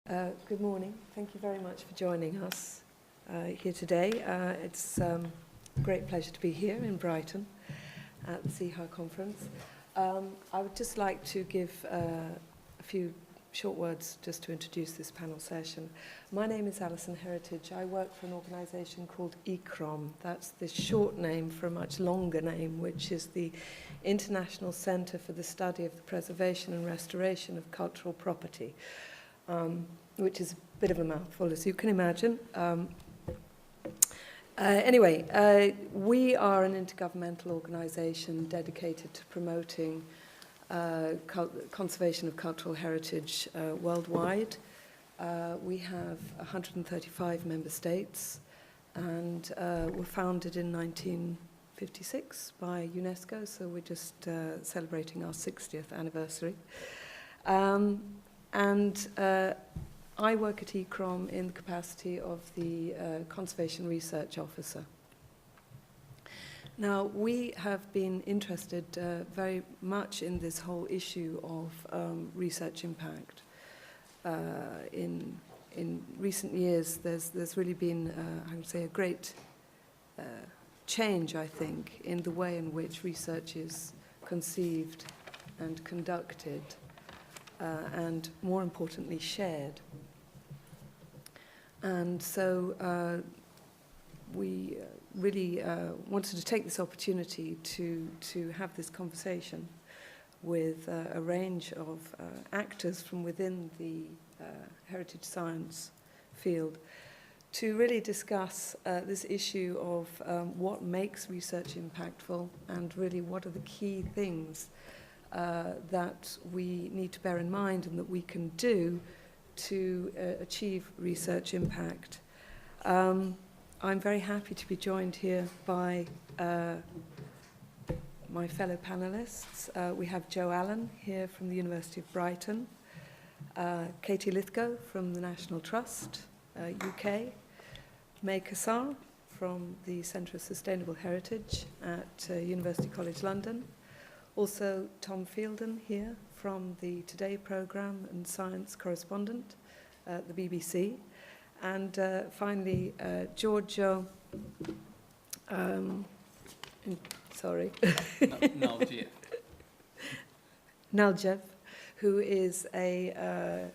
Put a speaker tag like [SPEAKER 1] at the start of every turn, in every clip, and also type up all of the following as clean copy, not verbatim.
[SPEAKER 1] Good morning. Thank you very much for joining us here today. It's a great pleasure to be here in Brighton at the SEAHA conference. I would just like to give a few short words just to introduce this panel session. My name is Alison Heritage. I work for an organisation called ICCROM. That's the short name for a much longer name, which is the International Centre for the Study of the Preservation and Restoration of Cultural Property. Which is a bit of a mouthful, as you can imagine. Anyway, we are an intergovernmental organisation dedicated to promoting conservation of cultural heritage worldwide. We have 135 member states and were founded in 1956 by UNESCO, so we're just celebrating our 60th anniversary. I work at ICCROM in the capacity of the Conservation Research Officer. Now, we have been interested very much in this whole issue of research impact. In recent years, there's really been, I would say, a great change, I think, in the way in which research is conceived and conducted. And more importantly, shared. And so we really wanted to take this opportunity to have this conversation with a range of actors from within the heritage science field to really discuss this issue of what makes research impactful and really what are the key things that we need to bear in mind and that we can do to achieve research impact. I'm very happy to be joined here by my fellow panelists. We have Jo Allen here from the University of Brighton, Katie Lithgow from the National Trust, UK, May Kassar from the Centre of Sustainable Heritage at University College London, also Tom Fielden here from the Today programme and science correspondent at the BBC. And finally, Giorgio, Naljev, who is a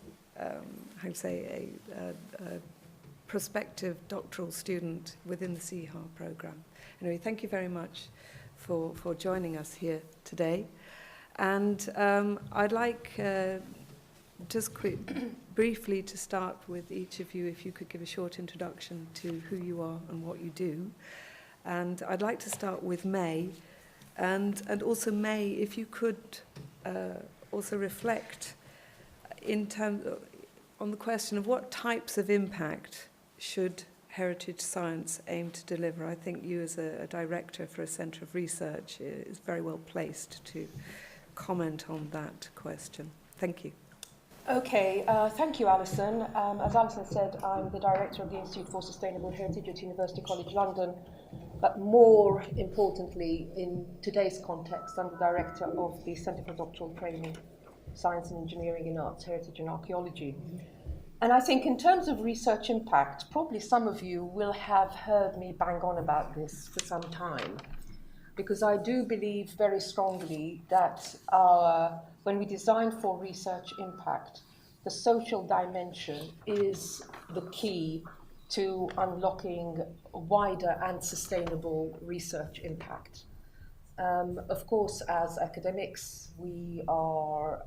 [SPEAKER 1] prospective doctoral student within the SEAHA programme. Anyway, thank you very much for joining us here today. And I'd like just briefly to start with each of you, if you could give a short introduction to who you are and what you do. And I'd like to start with May. And also, May, if you could also reflect on the question of what types of impact should heritage science aim to deliver. I think you as a director for a centre of research is very well placed to comment on that question. Thank you.
[SPEAKER 2] Okay, thank you, Alison. As Alison said, I'm the director of the Institute for Sustainable Heritage at University College London, but more importantly, in today's context, I'm the director of the Centre for Doctoral Training, Science and Engineering in Arts, Heritage and Archaeology. And I think in terms of research impact, probably some of you will have heard me bang on about this for some time, because I do believe very strongly that when we design for research impact, the social dimension is the key to unlocking wider and sustainable research impact. Of course, as academics, we are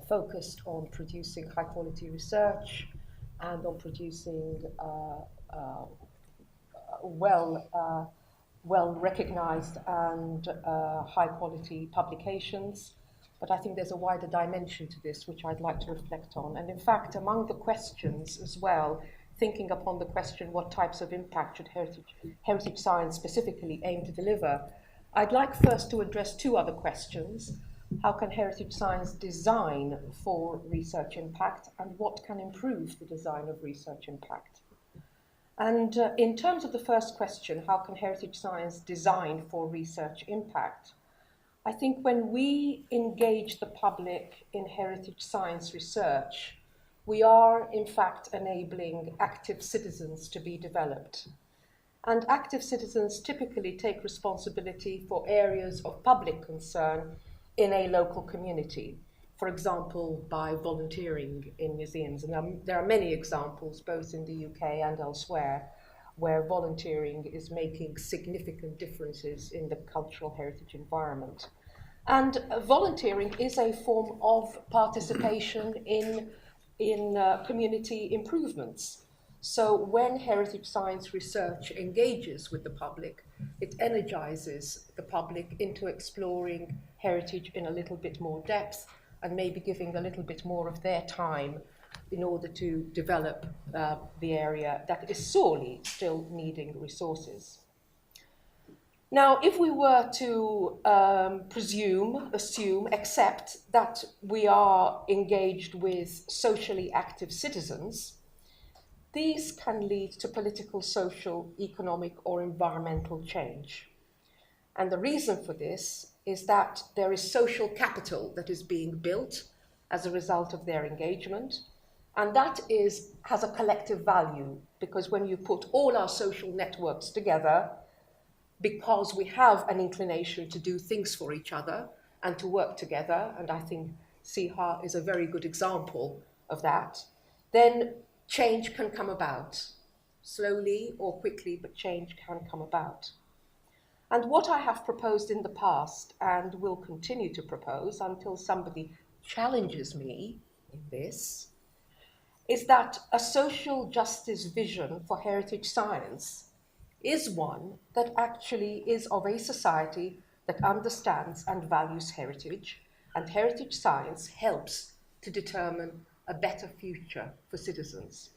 [SPEAKER 2] focused on producing high-quality research and on producing well-recognized and high-quality publications. But I think there's a wider dimension to this, which I'd like to reflect on. And in fact, among the questions as well, thinking upon the question, what types of impact should heritage science specifically aim to deliver, I'd like first to address two other questions. How can heritage science design for research impact, and what can improve the design of research impact? And in terms of the first question, how can heritage science design for research impact? I think when we engage the public in heritage science research, we are in fact enabling active citizens to be developed. And active citizens typically take responsibility for areas of public concern in a local community, for example, by volunteering in museums. And there are many examples, both in the UK and elsewhere, where volunteering is making significant differences in the cultural heritage environment. And volunteering is a form of participation in community improvements. So when heritage science research engages with the public, it energizes the public into exploring heritage in a little bit more depth and maybe giving a little bit more of their time in order to develop the area that is sorely still needing resources. Now, if we were to assume, accept that we are engaged with socially active citizens, these can lead to political, social, economic, or environmental change. And the reason for this is that there is social capital that is being built as a result of their engagement, and that has a collective value, because when you put all our social networks together, because we have an inclination to do things for each other and to work together, and I think SEAHA is a very good example of that, then change can come about. Slowly or quickly, but change can come about. And what I have proposed in the past, and will continue to propose until somebody challenges me in this, is that a social justice vision for heritage science is one that actually is of a society that understands and values heritage, and heritage science helps to determine a better future for citizens.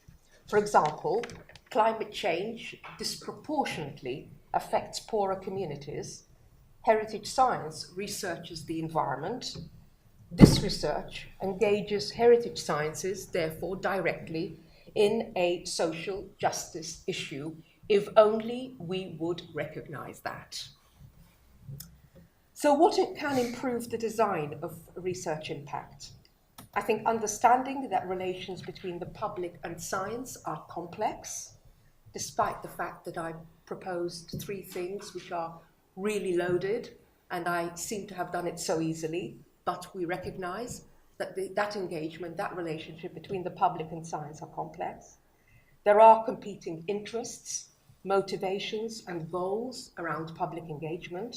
[SPEAKER 2] For example, climate change disproportionately affects poorer communities. Heritage science researches the environment. This research engages heritage sciences, therefore, directly in a social justice issue, if only we would recognize that. So what can improve the design of research impact? I think understanding that relations between the public and science are complex, despite the fact that I proposed 3 things which are really loaded, and I seem to have done it so easily, but we recognize that that engagement, that relationship between the public and science are complex. There are competing interests, motivations, and goals around public engagement.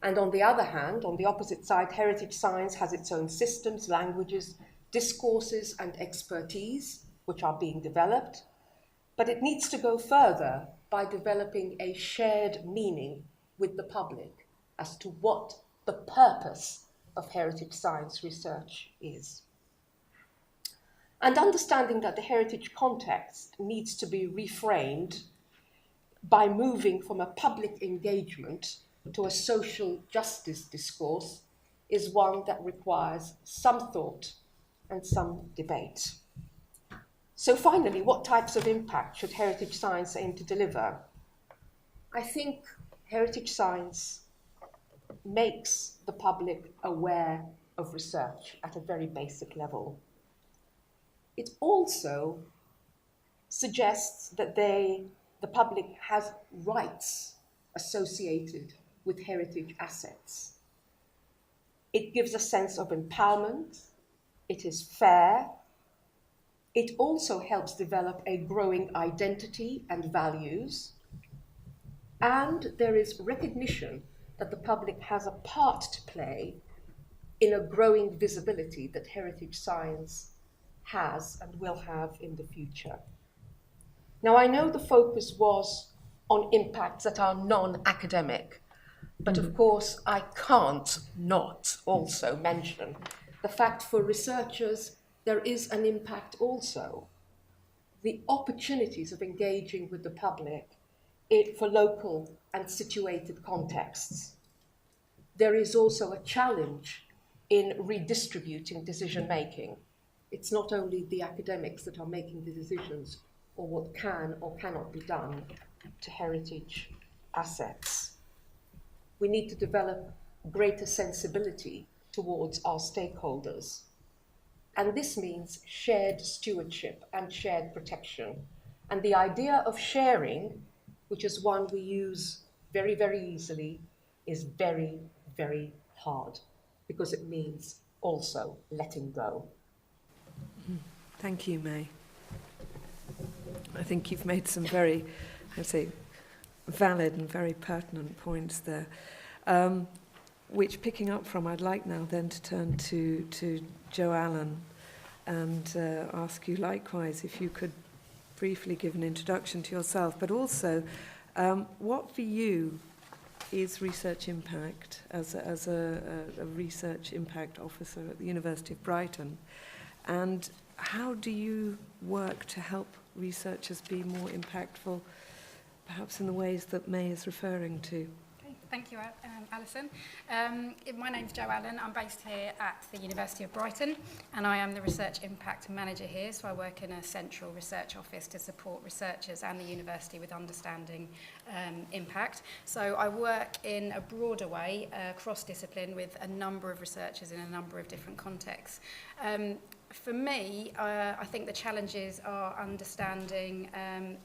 [SPEAKER 2] And on the other hand, on the opposite side, heritage science has its own systems, languages, discourses, and expertise, which are being developed. But it needs to go further by developing a shared meaning with the public as to what the purpose of heritage science research is. And understanding that the heritage context needs to be reframed by moving from a public engagement to a social justice discourse is one that requires some thought and some debate. So finally, what types of impact should heritage science aim to deliver? I think heritage science makes the public aware of research at a very basic level. It also suggests that the public has rights associated with heritage assets. It gives a sense of empowerment. It is fair. It also helps develop a growing identity and values. And there is recognition that the public has a part to play in a growing visibility that heritage science has and will have in the future. Now, I know the focus was on impacts that are non-academic, but of course, I can't not also mention the fact for researchers there is an impact also. The opportunities of engaging with the public for local and situated contexts. There is also a challenge in redistributing decision-making. It's not only the academics that are making the decisions or what can or cannot be done to heritage assets. We need to develop greater sensibility towards our stakeholders. And this means shared stewardship and shared protection. And the idea of sharing, which is one we use very, very easily, is very, very hard because it means also letting go.
[SPEAKER 1] Thank you, May. I think you've made some very, I'd say, valid and very pertinent points there. Which, picking up from, I'd like now then to turn to Jo Allen and ask you likewise if you could briefly give an introduction to yourself, but also what for you is research impact as a research impact officer at the University of Brighton, and how do you work to help researchers be more impactful, perhaps in the ways that May is referring to?
[SPEAKER 3] Thank you, Alison. My name's Jo Allen. I'm based here at the University of Brighton, and I am the Research Impact Manager here, so I work in a central research office to support researchers and the university with understanding impact. So I work in a broader way, cross-discipline, with a number of researchers in a number of different contexts. For me, I think the challenges are understanding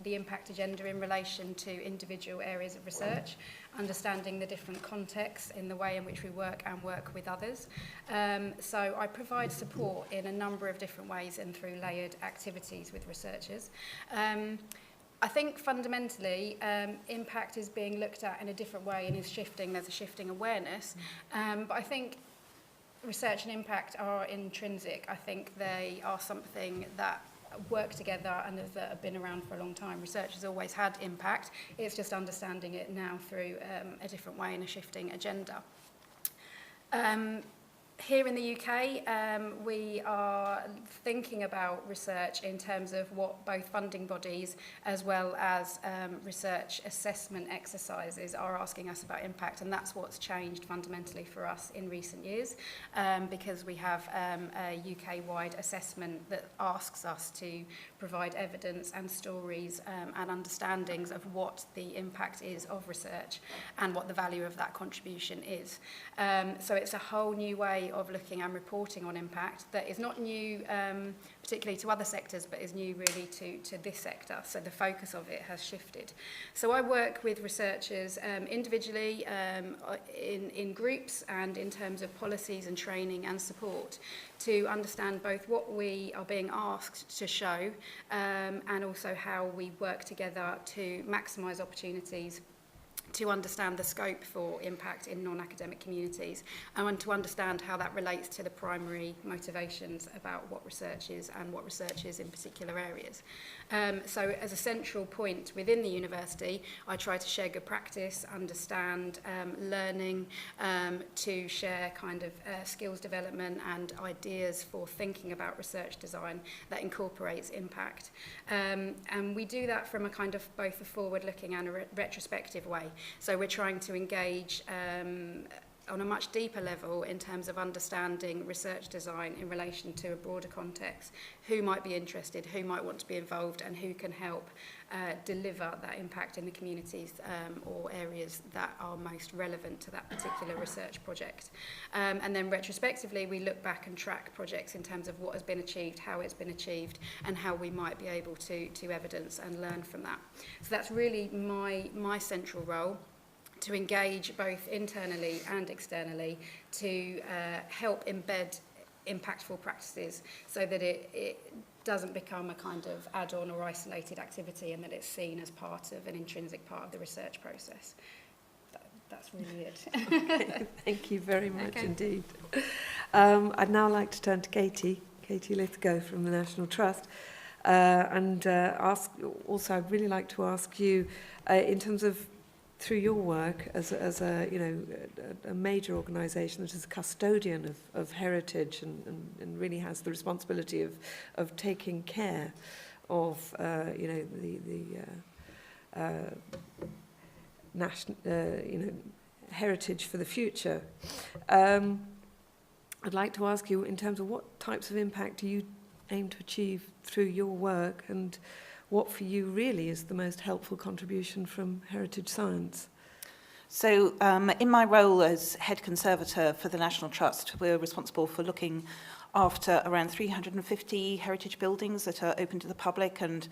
[SPEAKER 3] the impact agenda in relation to individual areas of research, understanding the different contexts in the way in which we work and work with others. So I provide support in a number of different ways and through layered activities with researchers. I think fundamentally impact is being looked at in a different way and is shifting. There's a shifting awareness. But I think research and impact are intrinsic. I think they are something that work together and that have been around for a long time. Research has always had impact. It's just understanding it now through a different way and a shifting agenda. Here in the UK, we are thinking about research in terms of what both funding bodies as well as research assessment exercises are asking us about impact, and that's what's changed fundamentally for us in recent years, because we have a UK-wide assessment that asks us to provide evidence and stories and understandings of what the impact is of research and what the value of that contribution is. So it's a whole new way of looking and reporting on impact that is not new particularly to other sectors, but is new really to this sector. So the focus of it has shifted. So I work with researchers individually, in groups, and in terms of policies and training and support to understand both what we are being asked to show and also how we work together to maximise opportunities to understand the scope for impact in non-academic communities and to understand how that relates to the primary motivations about what research is and what research is in particular areas. So as a central point within the university, I try to share good practice, understand learning, to share kind of skills development and ideas for thinking about research design that incorporates impact. And we do that from a kind of both a forward-looking and a retrospective way. So we're trying to engage on a much deeper level in terms of understanding research design in relation to a broader context, who might be interested, who might want to be involved, and who can help deliver that impact in the communities or areas that are most relevant to that particular research project. And then retrospectively, we look back and track projects in terms of what has been achieved, how it's been achieved, and how we might be able to evidence and learn from that. So that's really my central role, to engage both internally and externally to help embed impactful practices so that it doesn't become a kind of add-on or isolated activity, and that it's seen as part of an intrinsic part of the research process. That's really it.
[SPEAKER 1] Okay, thank you very much indeed. I'd now like to turn to Katie Lithgow from the National Trust, and I'd really like to ask you, in terms of through your work as a major organisation that is a custodian of heritage and really has the responsibility of taking care of national heritage for the future. I'd like to ask you, in terms of what types of impact do you aim to achieve through your work, and what for you really is the most helpful contribution from heritage science?
[SPEAKER 4] So in my role as head conservator for the National Trust, we're responsible for looking after around 350 heritage buildings that are open to the public, and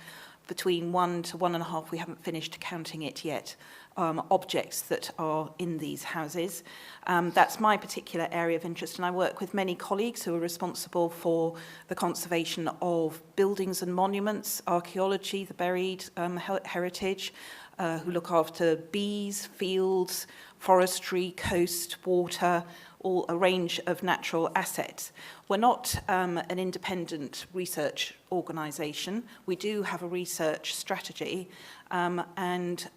[SPEAKER 4] between 1 to 1.5, we haven't finished counting it yet, objects that are in these houses. That's my particular area of interest, and I work with many colleagues who are responsible for the conservation of buildings and monuments, archaeology, the buried heritage, who look after bees, fields, forestry, coast, water, all a range of natural assets. We're not an independent research organisation. We do have a research strategy, and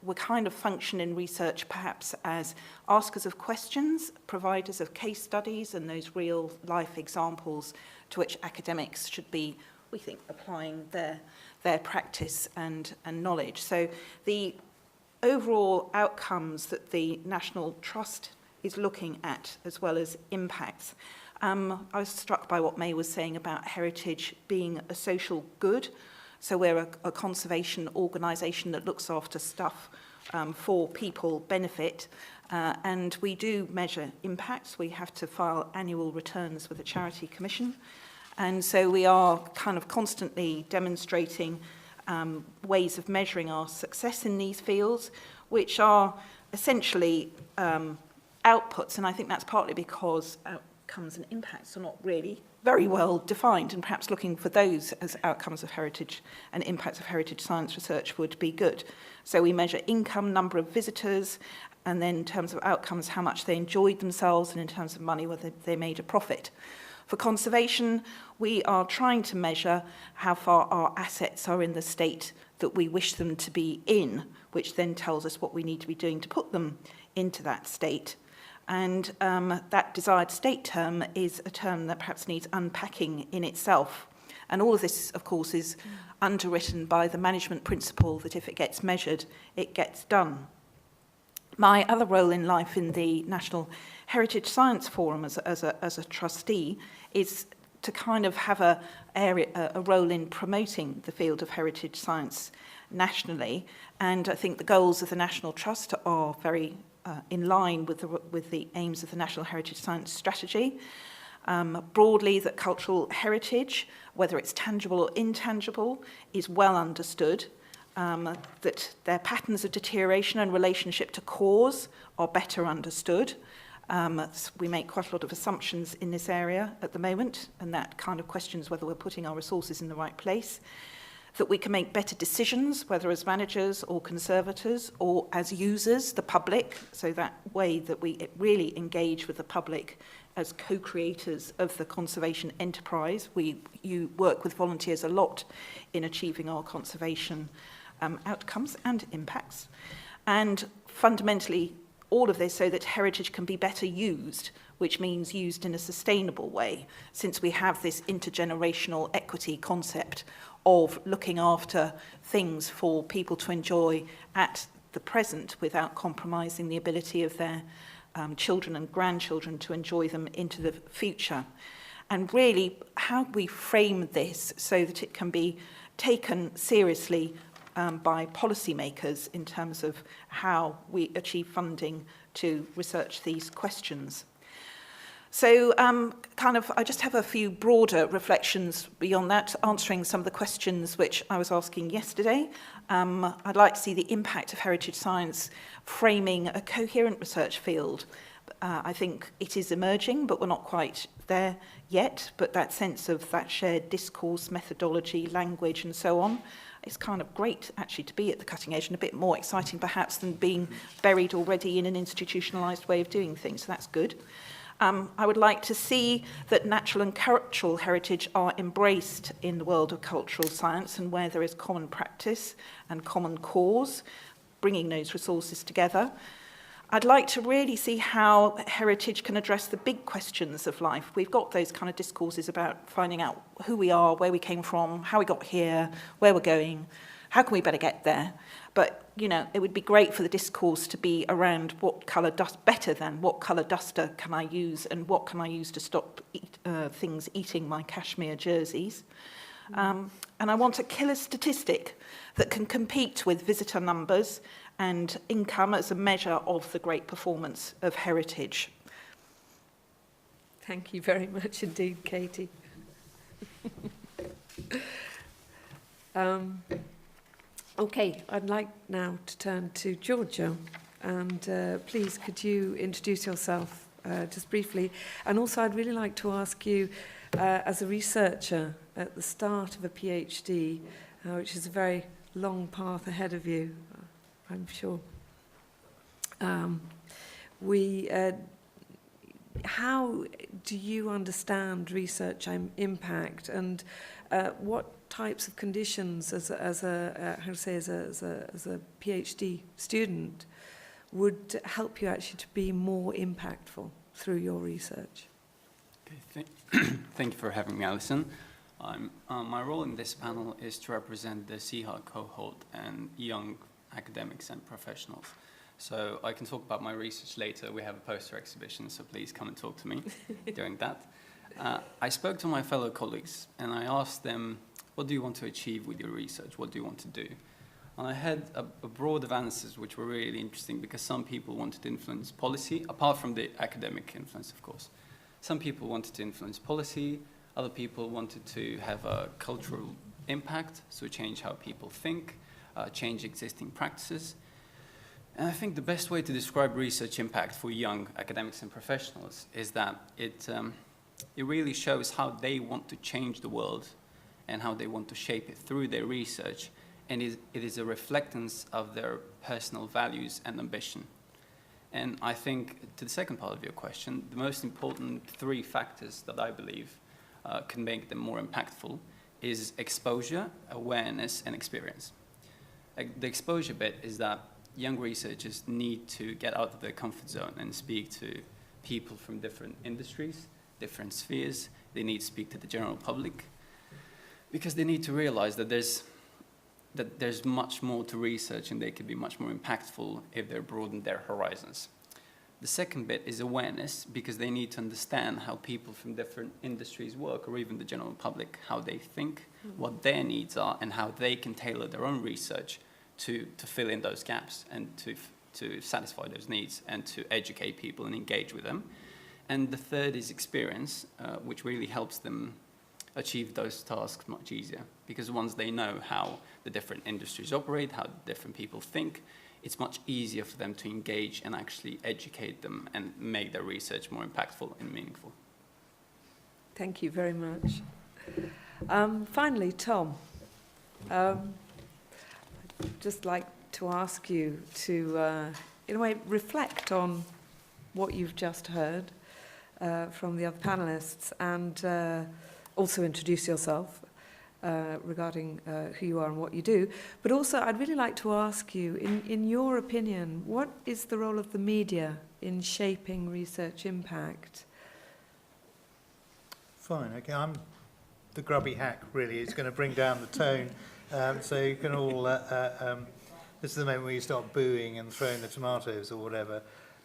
[SPEAKER 4] we kind of function in research perhaps as askers of questions, providers of case studies, and those real life examples to which academics should be, we think, applying their practice and knowledge. So the overall outcomes that the National Trust is looking at, as well as impacts. I was struck by what May was saying about heritage being a social good. So we're a conservation organisation that looks after stuff for people benefit. And we do measure impacts. We have to file annual returns with the Charity Commission. And so we are kind of constantly demonstrating ways of measuring our success in these fields, which are essentially outputs, and I think that's partly because outcomes and impacts are not really very well defined, and perhaps looking for those as outcomes of heritage and impacts of heritage science research would be good. So we measure income, number of visitors, and then in terms of outcomes, how much they enjoyed themselves, and in terms of money, whether they made a profit. For conservation, we are trying to measure how far our assets are in the state that we wish them to be in, which then tells us what we need to be doing to put them into that state. And that desired state term is a term that perhaps needs unpacking in itself. And all of this, of course, is underwritten by the management principle that if it gets measured, it gets done. My other role in life in the National Heritage Science Forum as a trustee is to kind of have a role in promoting the field of heritage science nationally. And I think the goals of the National Trust are very in line with the aims of the National Heritage Science Strategy. Broadly, that cultural heritage, whether it's tangible or intangible, is well understood, that their patterns of deterioration and relationship to cause are better understood. We make quite a lot of assumptions in this area at the moment, and that kind of questions whether we're putting our resources in the right place. That we can make better decisions, whether as managers or conservators or as users, the public, so that way that we really engage with the public as co-creators of the conservation enterprise. You work with volunteers a lot in achieving our conservation outcomes and impacts. And fundamentally, all of this so that heritage can be better used, which means used in a sustainable way, since we have this intergenerational equity concept of looking after things for people to enjoy at the present without compromising the ability of their children and grandchildren to enjoy them into the future. And really, how we frame this so that it can be taken seriously by policymakers in terms of how we achieve funding to research these questions. So I just have a few broader reflections beyond that, answering some of the questions which I was asking yesterday. I'd like to see the impact of heritage science framing a coherent research field. I think it is emerging, but we're not quite there yet. But that sense of that shared discourse, methodology, language, and so on, it's kind of great, actually, to be at the cutting edge, and a bit more exciting, perhaps, than being buried already in an institutionalized way of doing things. So that's good. I would like to see that natural and cultural heritage are embraced in the world of cultural science, and where there is common practice and common cause, bringing those resources together. I'd like to really see how heritage can address the big questions of life. We've got those kind of discourses about finding out who we are, where we came from, how we got here, where we're going, how can we better get there. But, you know, it would be great for the discourse to be around what colour dust, better than what colour duster can I use, and what can I use to stop things eating my cashmere jerseys. And I want a killer statistic that can compete with visitor numbers and income as a measure of the great performance of heritage.
[SPEAKER 1] Thank you very much indeed, Katie. Okay, I'd like now to turn to Giorgio, and please could you introduce yourself just briefly, and also I'd really like to ask you, as a researcher at the start of a PhD, which is a very long path ahead of you, I'm sure. How do you understand research impact, and what types of conditions, as a PhD student, would help you actually to be more impactful through your research?
[SPEAKER 5] Okay, thank you for having me, Alison. My role in this panel is to represent the SEAHA cohort and young academics and professionals. So I can talk about my research later. We have a poster exhibition, so please come and talk to me during that. I spoke to my fellow colleagues and I asked them, what do you want to achieve with your research? What do you want to do? And I had a broad of answers which were really interesting, because some people wanted to influence policy, apart from the academic influence, of course. Some people wanted to influence policy, other people wanted to have a cultural impact, so change how people think, change existing practices. And I think the best way to describe research impact for young academics and professionals is that it really shows how they want to change the world and how they want to shape it through their research, and it is a reflectance of their personal values and ambition. And I think, to the second part of your question, the most important three factors that I believe can make them more impactful is exposure, awareness, and experience. The exposure bit is that young researchers need to get out of their comfort zone and speak to people from different industries, different spheres. They need to speak to the general public, because they need to realize that there's much more to research and they could be much more impactful if they broaden their horizons. The second bit is awareness, because they need to understand how people from different industries work, or even the general public, how they think, what their needs are, and how they can tailor their own research to fill in those gaps and to satisfy those needs and to educate people and engage with them. And the third is experience, which really helps them achieve those tasks much easier, because once they know how the different industries operate, how different people think, it's much easier for them to engage and actually educate them and make their research more impactful and meaningful.
[SPEAKER 1] Thank you very much. Finally, Tom, I'd just like to ask you to, in a way, reflect on what you've just heard from the other panelists, and also introduce yourself regarding who you are and what you do. But also, I'd really like to ask you, in your opinion, what is the role of the media in shaping research impact?
[SPEAKER 6] Fine, okay, I'm the grubby hack, really. It's going to bring down the tone. So you can all, this is the moment where you start booing and throwing the tomatoes or whatever.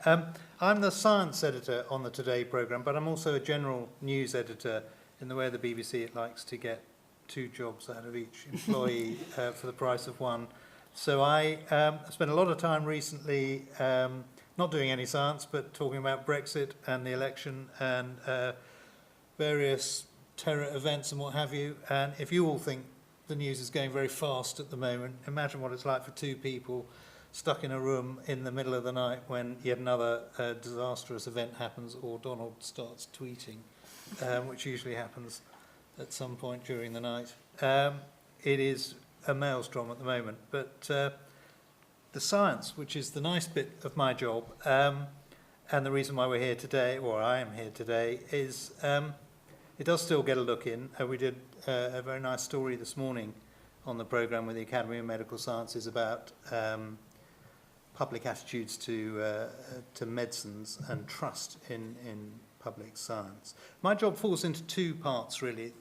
[SPEAKER 6] I'm the science editor on the Today programme, but I'm also a general news editor. In the way of the BBC, it likes to get 2 jobs out of each employee for the price of 1. So I spent a lot of time recently not doing any science, but talking about Brexit and the election and various terror events and what have you. And if you all think the news is going very fast at the moment, imagine what it's like for 2 people stuck in a room in the middle of the night when yet another disastrous event happens, or Donald starts tweeting, which usually happens at some point during the night. It is a maelstrom at the moment, but the science, which is the nice bit of my job, and the reason why we're here today, or I am here today, is it does still get a look in. We did a very nice story this morning on the programme with the Academy of Medical Sciences about public attitudes to medicines and trust in public science. My job falls into 2 parts, really.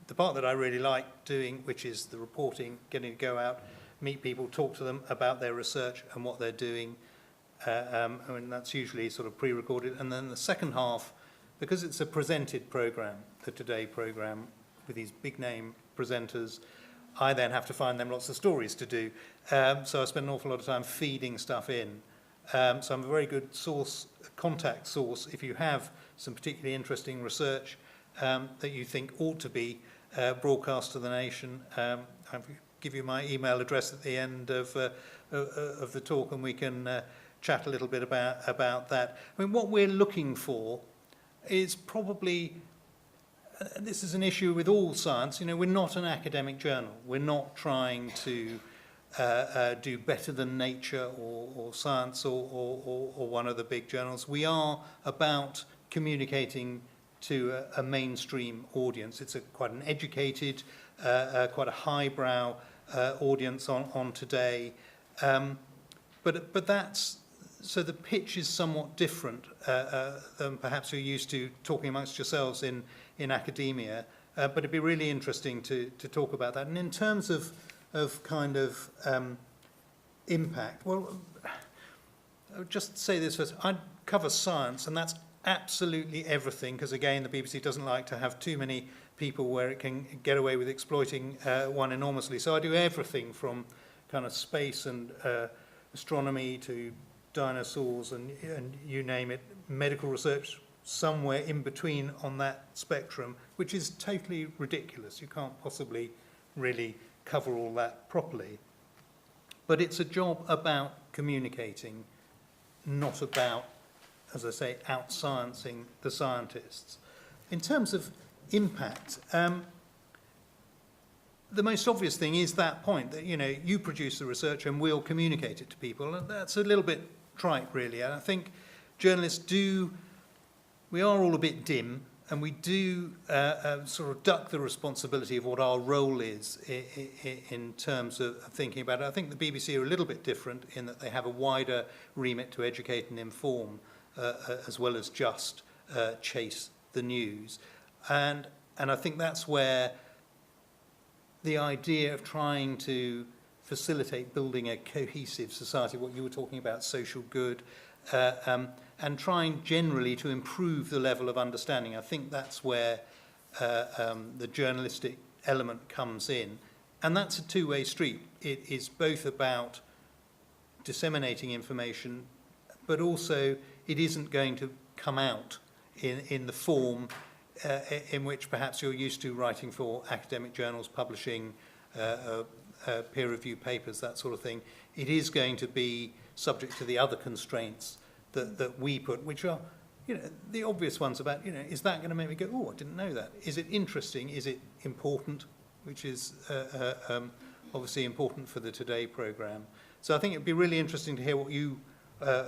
[SPEAKER 6] The part that I really like doing, which is the reporting, getting to go out, meet people, talk to them about their research and what they're doing. I mean, that's usually sort of pre-recorded. And then the second half, because it's a presented programme, the Today programme, with these big name presenters, I then have to find them lots of stories to do. So I spend an awful lot of time feeding stuff in. So I'm a very good contact source if you have some particularly interesting research that you think ought to be broadcast to the nation. I'll give you my email address at the end of the talk, and we can chat a little bit about that. I mean, what we're looking for is probably, this is an issue with all science, you know, we're not an academic journal. We're not trying to do better than Nature or Science or one of the big journals. We are about communicating to a mainstream audience. It's quite an educated, quite a highbrow audience on today. But that's, so the pitch is somewhat different than perhaps you're used to talking amongst yourselves in academia. But it'd be really interesting to talk about that. And in terms of kind of impact, well, I'll just say this first. I cover science, and that's absolutely everything, because again, the BBC doesn't like to have too many people where it can get away with exploiting one enormously. So I do everything from kind of space and astronomy to dinosaurs and you name it, medical research, somewhere in between on that spectrum, which is totally ridiculous. You can't possibly really cover all that properly. But it's a job about communicating, not about, as I say, out-sciencing the scientists. In terms of impact, the most obvious thing is that point that, you know, you produce the research and we'll communicate it to people. And that's a little bit trite, really. And I think journalists we are all a bit dim, and we do sort of duck the responsibility of what our role is in terms of thinking about it. I think the BBC are a little bit different in that they have a wider remit to educate and inform, as well as just chase the news. And I think that's where the idea of trying to facilitate building a cohesive society, what you were talking about, social good, and trying generally to improve the level of understanding. I think that's where the journalistic element comes in. And that's a two-way street. It is both about disseminating information, but also it isn't going to come out in the form in which perhaps you're used to writing for academic journals, publishing peer-reviewed papers, that sort of thing. It is going to be subject to the other constraints that we put, which are, you know, the obvious ones about, you know, is that going to make me go, oh, I didn't know that? Is it interesting? Is it important? Which is obviously important for the Today programme. So I think it'd be really interesting to hear what you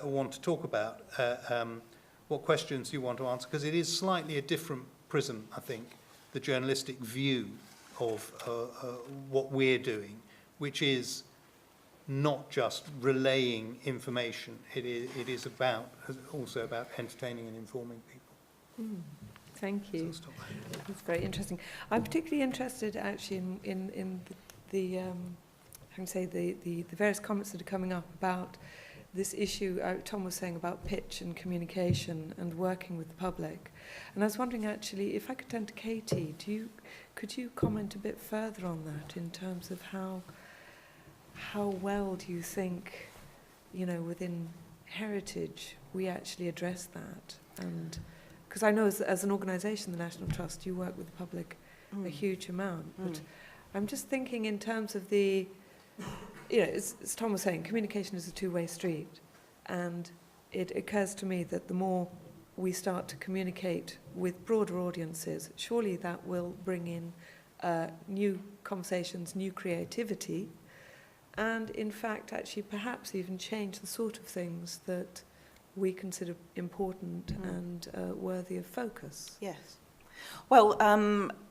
[SPEAKER 6] want to talk about, what questions you want to answer, because it is slightly a different prism, I think, the journalistic view of what we're doing, which is not just relaying information. It is also about entertaining and informing people.
[SPEAKER 1] Thank you.
[SPEAKER 6] So
[SPEAKER 1] That's very interesting. I'm particularly interested, actually, in the how can I say, the various comments that are coming up about this issue. Tom was saying about pitch and communication and working with the public, and I was wondering, actually, if I could turn to Katie, could you comment a bit further on that in terms of how well do you think, you know, within heritage we actually address that? And because I know as an organisation, the National Trust, you work with the public a huge amount, but I'm just thinking in terms of the, you know, as Tom was saying, communication is a two-way street, and it occurs to me that the more we start to communicate with broader audiences, surely that will bring in new conversations, new creativity, and in fact actually perhaps even change the sort of things that we consider important and worthy of focus.
[SPEAKER 4] Yes. Well,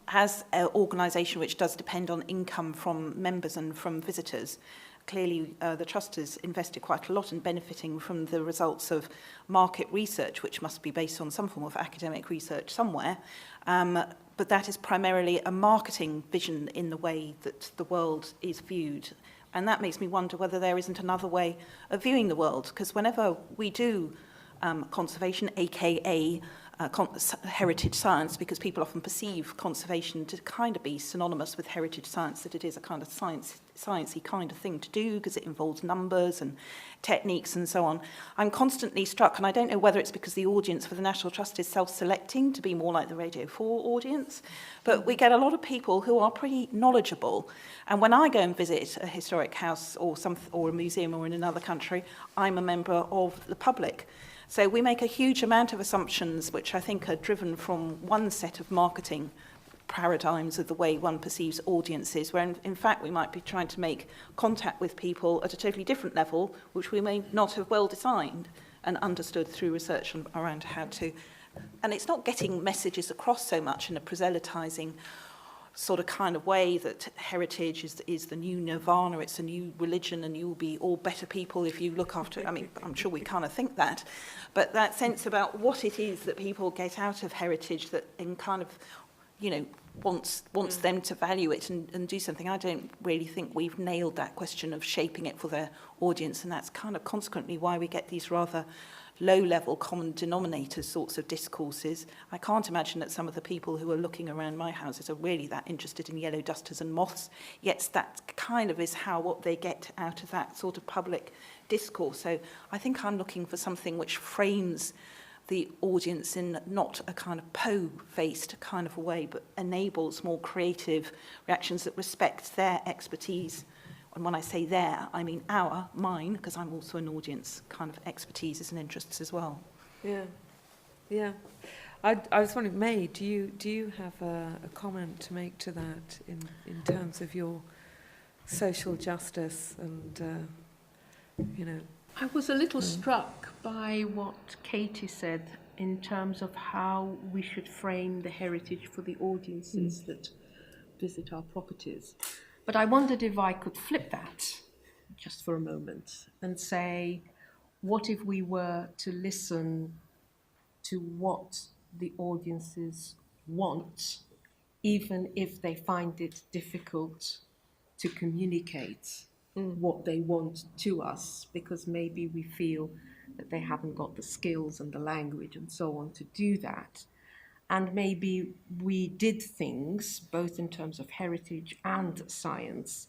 [SPEAKER 4] as an organisation which does depend on income from members and from visitors, clearly the Trust has invested quite a lot in benefiting from the results of market research, which must be based on some form of academic research somewhere. But that is primarily a marketing vision in the way that the world is viewed. And that makes me wonder whether there isn't another way of viewing the world, because whenever we do conservation, aka heritage science, because people often perceive conservation to kind of be synonymous with heritage science, that it is a kind of sciencey kind of thing to do because it involves numbers and techniques and so on. I'm constantly struck, and I don't know whether it's because the audience for the National Trust is self-selecting to be more like the Radio 4 audience, but we get a lot of people who are pretty knowledgeable. And when I go and visit a historic house or a museum or in another country, I'm a member of the public. So we make a huge amount of assumptions which I think are driven from one set of marketing paradigms of the way one perceives audiences, where in fact we might be trying to make contact with people at a totally different level, which we may not have well designed and understood through research around how to. And it's not getting messages across so much in a proselytizing sort of kind of way that heritage is the new nirvana, it's a new religion, and you'll be all better people if you look after it. I mean, I'm sure we kind of think that, but that sense about what it is that people get out of heritage that in kind of, you know, wants them to value it and do something. I don't really think we've nailed that question of shaping it for their audience, and that's kind of consequently why we get these rather low-level common denominator sorts of discourses. I can't imagine that some of the people who are looking around my houses are really that interested in yellow dusters and moths, yet that kind of is what they get out of that sort of public discourse. So I think I'm looking for something which frames the audience in not a kind of Poe-faced kind of a way, but enables more creative reactions that respect their expertise. And when I say their, I mean mine, because I'm also an audience, kind of expertises and interests as well.
[SPEAKER 1] Yeah. I was wondering, May, do you have a comment to make to that in terms of your social justice and, you know?
[SPEAKER 2] I was a little struck by what Katie said in terms of how we should frame the heritage for the audiences that visit our properties. But I wondered if I could flip that just for a moment and say, what if we were to listen to what the audiences want, even if they find it difficult to communicate what they want to us, because maybe we feel that they haven't got the skills and the language and so on to do that. And maybe we did things, both in terms of heritage and science,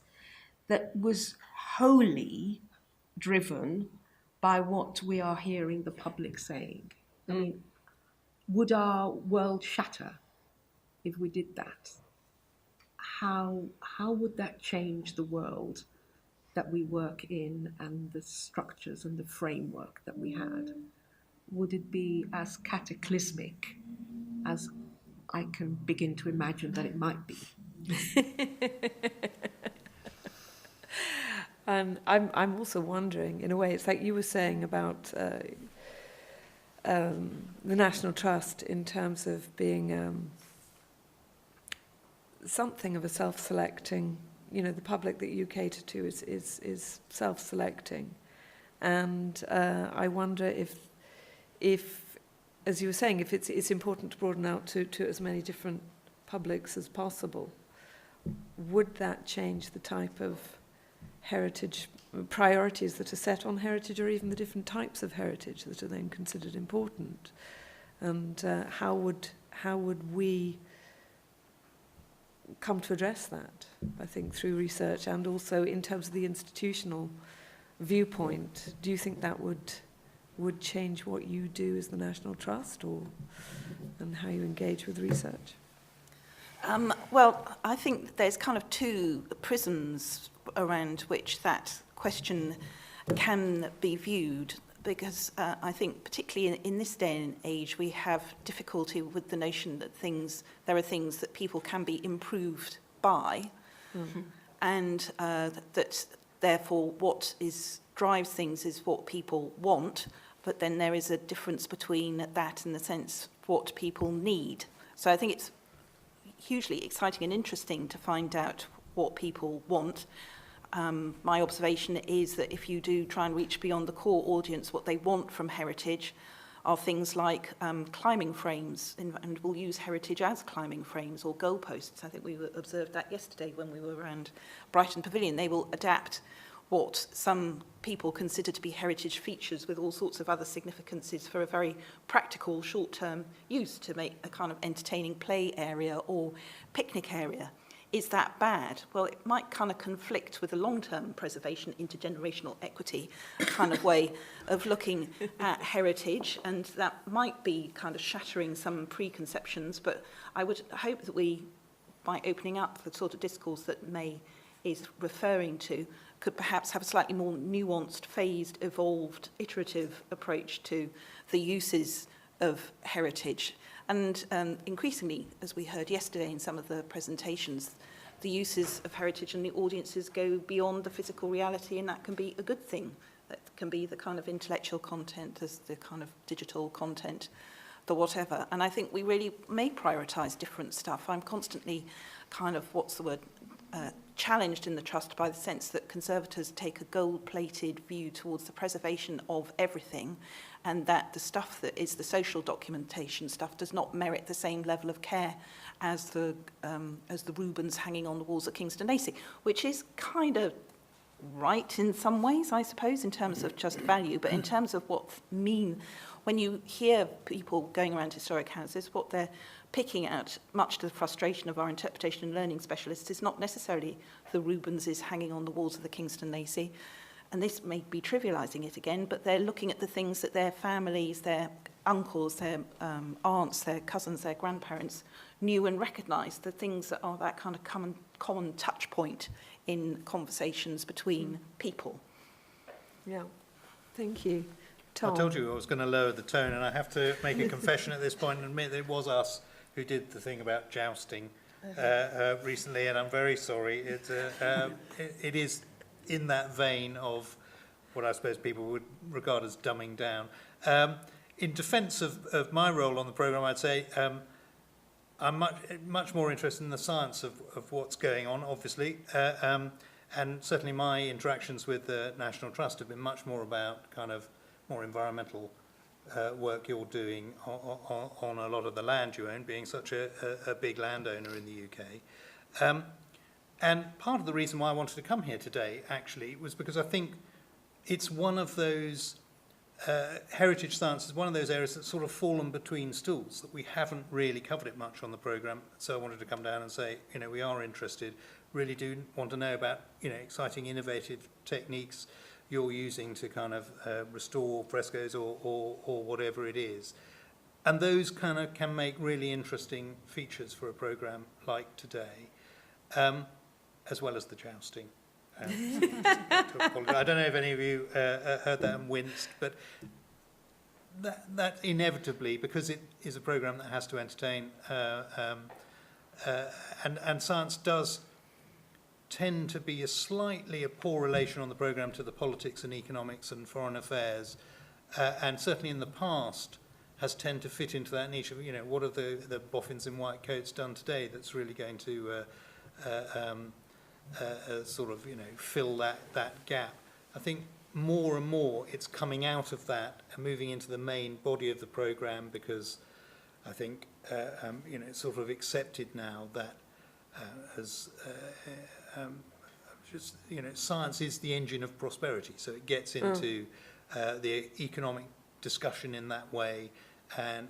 [SPEAKER 2] that was wholly driven by what we are hearing the public saying. I mean, would our world shatter if we did that? How would that change the world that we work in and the structures and the framework that we had? Would it be as cataclysmic as I can begin to imagine that it might be?
[SPEAKER 1] And I'm also wondering, in a way, it's like you were saying about the National Trust in terms of being something of a self-selecting, you know, the public that you cater to is self-selecting. And I wonder if, as you were saying, if it's important to broaden out to as many different publics as possible, would that change the type of heritage priorities that are set on heritage, or even the different types of heritage that are then considered important? And how would we come to address that, I think, through research and also in terms of the institutional viewpoint? Do you think that would change what you do as the National Trust, and how you engage with research?
[SPEAKER 4] Well, I think there's kind of two prisms around which that question can be viewed, because I think particularly in this day and age we have difficulty with the notion that there are things that people can be improved by, and that therefore what drives things is what people want, but then there is a difference between that and the sense what people need. So I think it's hugely exciting and interesting to find out what people want. My observation is that if you do try and reach beyond the core audience, what they want from heritage are things like climbing frames, and we'll use heritage as climbing frames or goalposts. I think we observed that yesterday when we were around Brighton Pavilion. They will adapt what some people consider to be heritage features with all sorts of other significances for a very practical short-term use to make a kind of entertaining play area or picnic area. Is that bad? Well, it might kind of conflict with the long-term preservation, intergenerational equity kind of way of looking at heritage, and that might be kind of shattering some preconceptions, but I would hope that we, by opening up the sort of discourse that May is referring to, could perhaps have a slightly more nuanced, phased, evolved, iterative approach to the uses of heritage. And increasingly, as we heard yesterday in some of the presentations, the uses of heritage and the audiences go beyond the physical reality, and that can be a good thing. That can be the kind of intellectual content, as the kind of digital content, the whatever. And I think we really may prioritise different stuff. I'm constantly kind of, challenged in the Trust by the sense that conservators take a gold-plated view towards the preservation of everything, and that the stuff that is the social documentation stuff does not merit the same level of care as the Rubens hanging on the walls at Kingston Lacey, which is kind of right in some ways, I suppose, in terms of just value, but in terms of what mean, when you hear people going around historic houses, what they're picking at, much to the frustration of our interpretation and learning specialists, is not necessarily the Rubenses hanging on the walls of the Kingston Lacey. And this may be trivialising it again, but they're looking at the things that their families, their uncles, their aunts, their cousins, their grandparents knew and recognised, the things that are that kind of common touch point in conversations between people.
[SPEAKER 1] Yeah, thank you. Tom.
[SPEAKER 6] I told you I was going to lower the tone, and I have to make a confession at this point and admit that it was us who did the thing about jousting recently, and I'm very sorry. It is in that vein of what I suppose people would regard as dumbing down. In defence of my role on the programme, I'd say I'm much more interested in the science of what's going on, obviously, and certainly my interactions with the National Trust have been much more about kind of more environmental work you're doing on a lot of the land you own, being such a big landowner in the UK. And part of the reason why I wanted to come here today, actually, was because I think it's one of those heritage sciences, one of those areas that's sort of fallen between stools, that we haven't really covered it much on the programme. So I wanted to come down and say, we are interested, really do want to know about, exciting, innovative techniques you're using to kind of restore frescoes or whatever it is. And those kind of can make really interesting features for a programme like today, as well as the jousting. I don't know if any of you heard that and winced, but that inevitably, because it is a programme that has to entertain, and science does tend to be a poor relation on the programme to the politics and economics and foreign affairs, and certainly in the past has tended to fit into that niche of, what have the boffins in white coats done today that's really going to sort of, fill that gap. I think more and more it's coming out of that and moving into the main body of the programme, because I think, it's sort of accepted now that science is the engine of prosperity, so it gets into the economic discussion in that way, and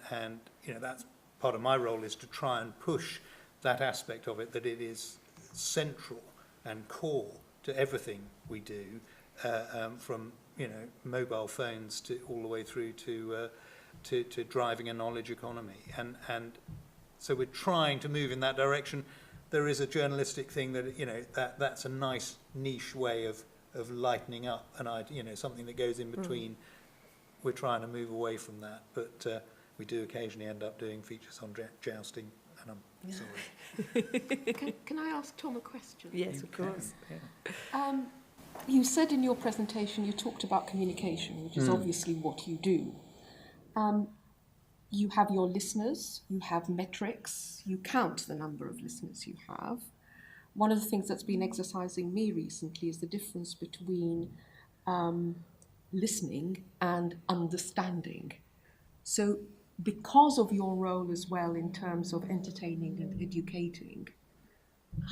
[SPEAKER 6] that's part of my role, is to try and push that aspect of it, that it is central and core to everything we do, from mobile phones to all the way through to driving a knowledge economy, and so we're trying to move in that direction. There is a journalistic thing that that's a nice niche way of lightening up an idea, something that goes in between. We're trying to move away from that, but we do occasionally end up doing features on jousting, and I'm sorry.
[SPEAKER 2] Can I ask Tom a question?
[SPEAKER 1] Yes, of course.
[SPEAKER 2] Yeah. You said in your presentation, you talked about communication, which is obviously what you do. You have your listeners, you have metrics, you count the number of listeners you have. One of the things that's been exercising me recently is the difference between listening and understanding. So because of your role as well in terms of entertaining and educating,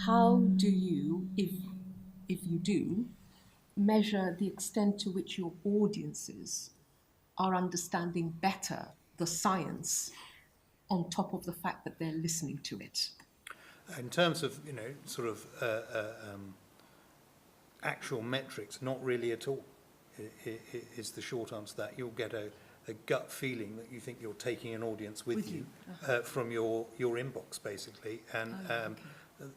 [SPEAKER 2] how do you, if you do, measure the extent to which your audiences are understanding better the science on top of the fact that they're listening to it?
[SPEAKER 6] In terms of, sort of actual metrics, not really at all, is the short answer to that. You'll get a gut feeling that you think you're taking an audience with you from your inbox, basically. And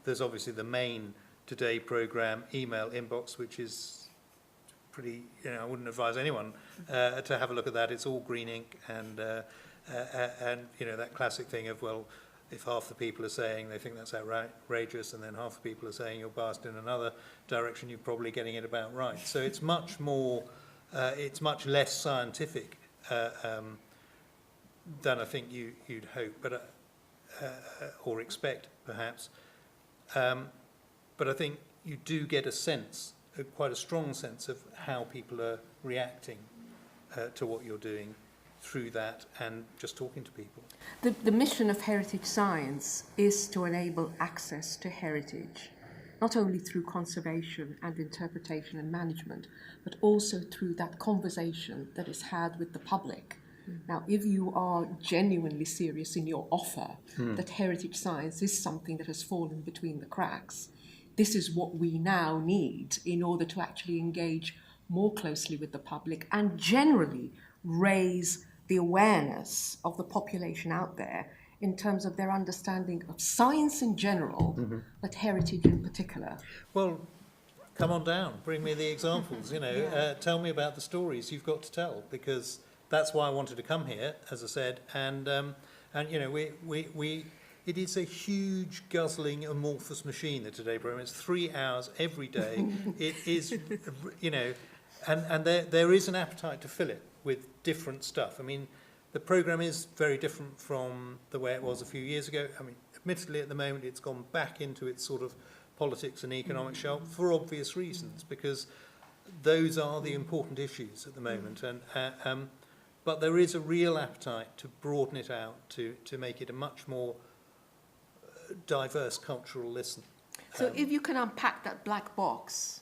[SPEAKER 6] there's obviously the main Today programme email inbox, which is pretty, I wouldn't advise anyone to have a look at that. It's all green ink and that classic thing of, well, if half the people are saying they think that's outrageous and then half the people are saying you're biased in another direction, you're probably getting it about right. So it's much more, it's much less scientific than I think you'd hope, but or expect, perhaps. But I think you do get a sense, quite a strong sense of how people are reacting to what you're doing through that and just talking to people.
[SPEAKER 2] The mission of heritage science is to enable access to heritage, not only through conservation and interpretation and management, but also through that conversation that is had with the public. Now, if you are genuinely serious in your offer that heritage science is something that has fallen between the cracks, this is what we now need in order to actually engage more closely with the public and generally raise the awareness of the population out there in terms of their understanding of science in general, but heritage in particular.
[SPEAKER 6] Well, come on down, bring me the examples, tell me about the stories you've got to tell, because that's why I wanted to come here, as I said, and it is a huge, guzzling, amorphous machine, the Today programme. It's 3 hours every day. It is, and there is an appetite to fill it with different stuff. I mean, the programme is very different from the way it was a few years ago. I mean, admittedly, at the moment, it's gone back into its sort of politics and economic shell for obvious reasons, because those are the important issues at the moment. And but there is a real appetite to broaden it out, to make it a much more diverse cultural listen.
[SPEAKER 2] So if you can unpack that black box,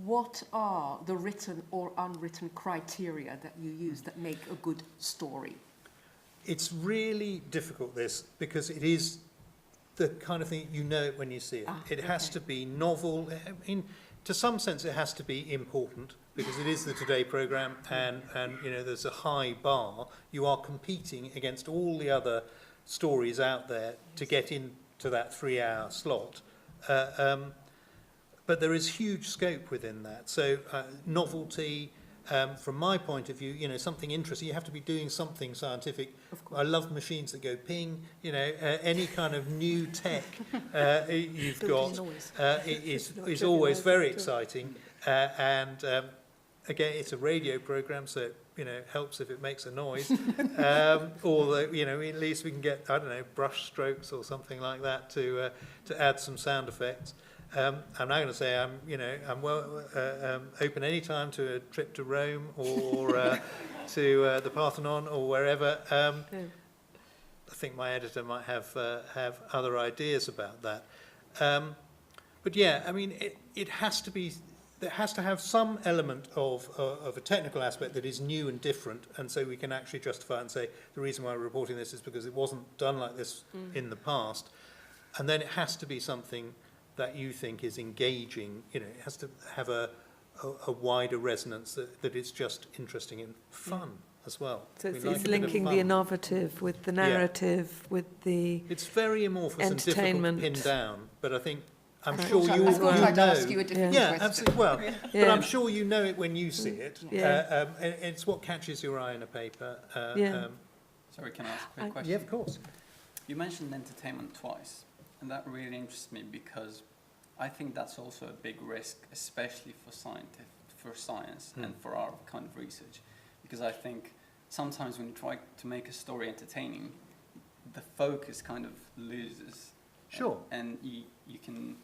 [SPEAKER 2] what are the written or unwritten criteria that you use that make a good story?
[SPEAKER 6] It's really difficult, this, because it is the kind of thing, it when you see it. It has to be novel. I mean, to some sense, it has to be important, because it is the Today programme, and there's a high bar. You are competing against all the other stories out there to get into that 3-hour slot. But there is huge scope within that. So novelty, from my point of view, something interesting. You have to be doing something scientific. I love machines that go ping. Any kind of new tech you've got is always very exciting. And again, it's a radio programme, so it helps if it makes a noise. Or at least we can get, I don't know, brush strokes or something like that to add some sound effects. I'm now going to say I'm open any time to a trip to Rome or to the Parthenon or wherever. I think my editor might have other ideas about that. But yeah, I mean, it has to be. There has to have some element of a technical aspect that is new and different, and so we can actually justify it and say the reason why we're reporting this is because it wasn't done like this in the past. And then it has to be something that you think is engaging. It has to have a wider resonance, that it's just interesting and fun as well.
[SPEAKER 1] So it's linking the innovative with the narrative, with the
[SPEAKER 6] It's very amorphous and difficult to pin down, but I think I'm sure you
[SPEAKER 2] I thought I'd ask you a different question.
[SPEAKER 6] Absolutely. Well, but I'm sure you know it when you see it.
[SPEAKER 1] Yeah.
[SPEAKER 6] And it's what catches your eye in a paper.
[SPEAKER 5] Sorry, can I ask a quick question?
[SPEAKER 6] Yeah, of course.
[SPEAKER 5] You mentioned entertainment twice, and that really interests me because I think that's also a big risk, especially for science and for our kind of research, because I think sometimes when you try to make a story entertaining, the focus kind of loses.
[SPEAKER 6] Sure.
[SPEAKER 5] And you can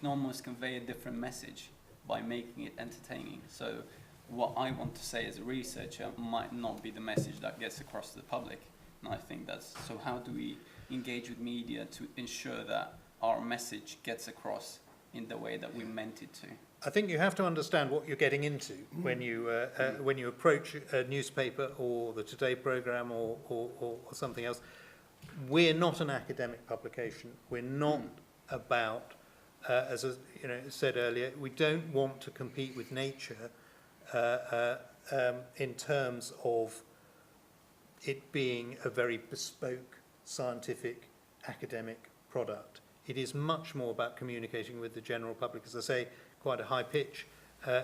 [SPEAKER 5] almost convey a different message by making it entertaining. So what I want to say as a researcher might not be the message that gets across to the public. And I think so how do we engage with media to ensure that our message gets across in the way that we meant it to?
[SPEAKER 6] I think you have to understand what you're getting into when you approach a newspaper or the Today programme or something else. We're not an academic publication. We're not about, as said earlier, we don't want to compete with Nature in terms of it being a very bespoke, scientific, academic product. It is much more about communicating with the general public, as I say, quite a high pitch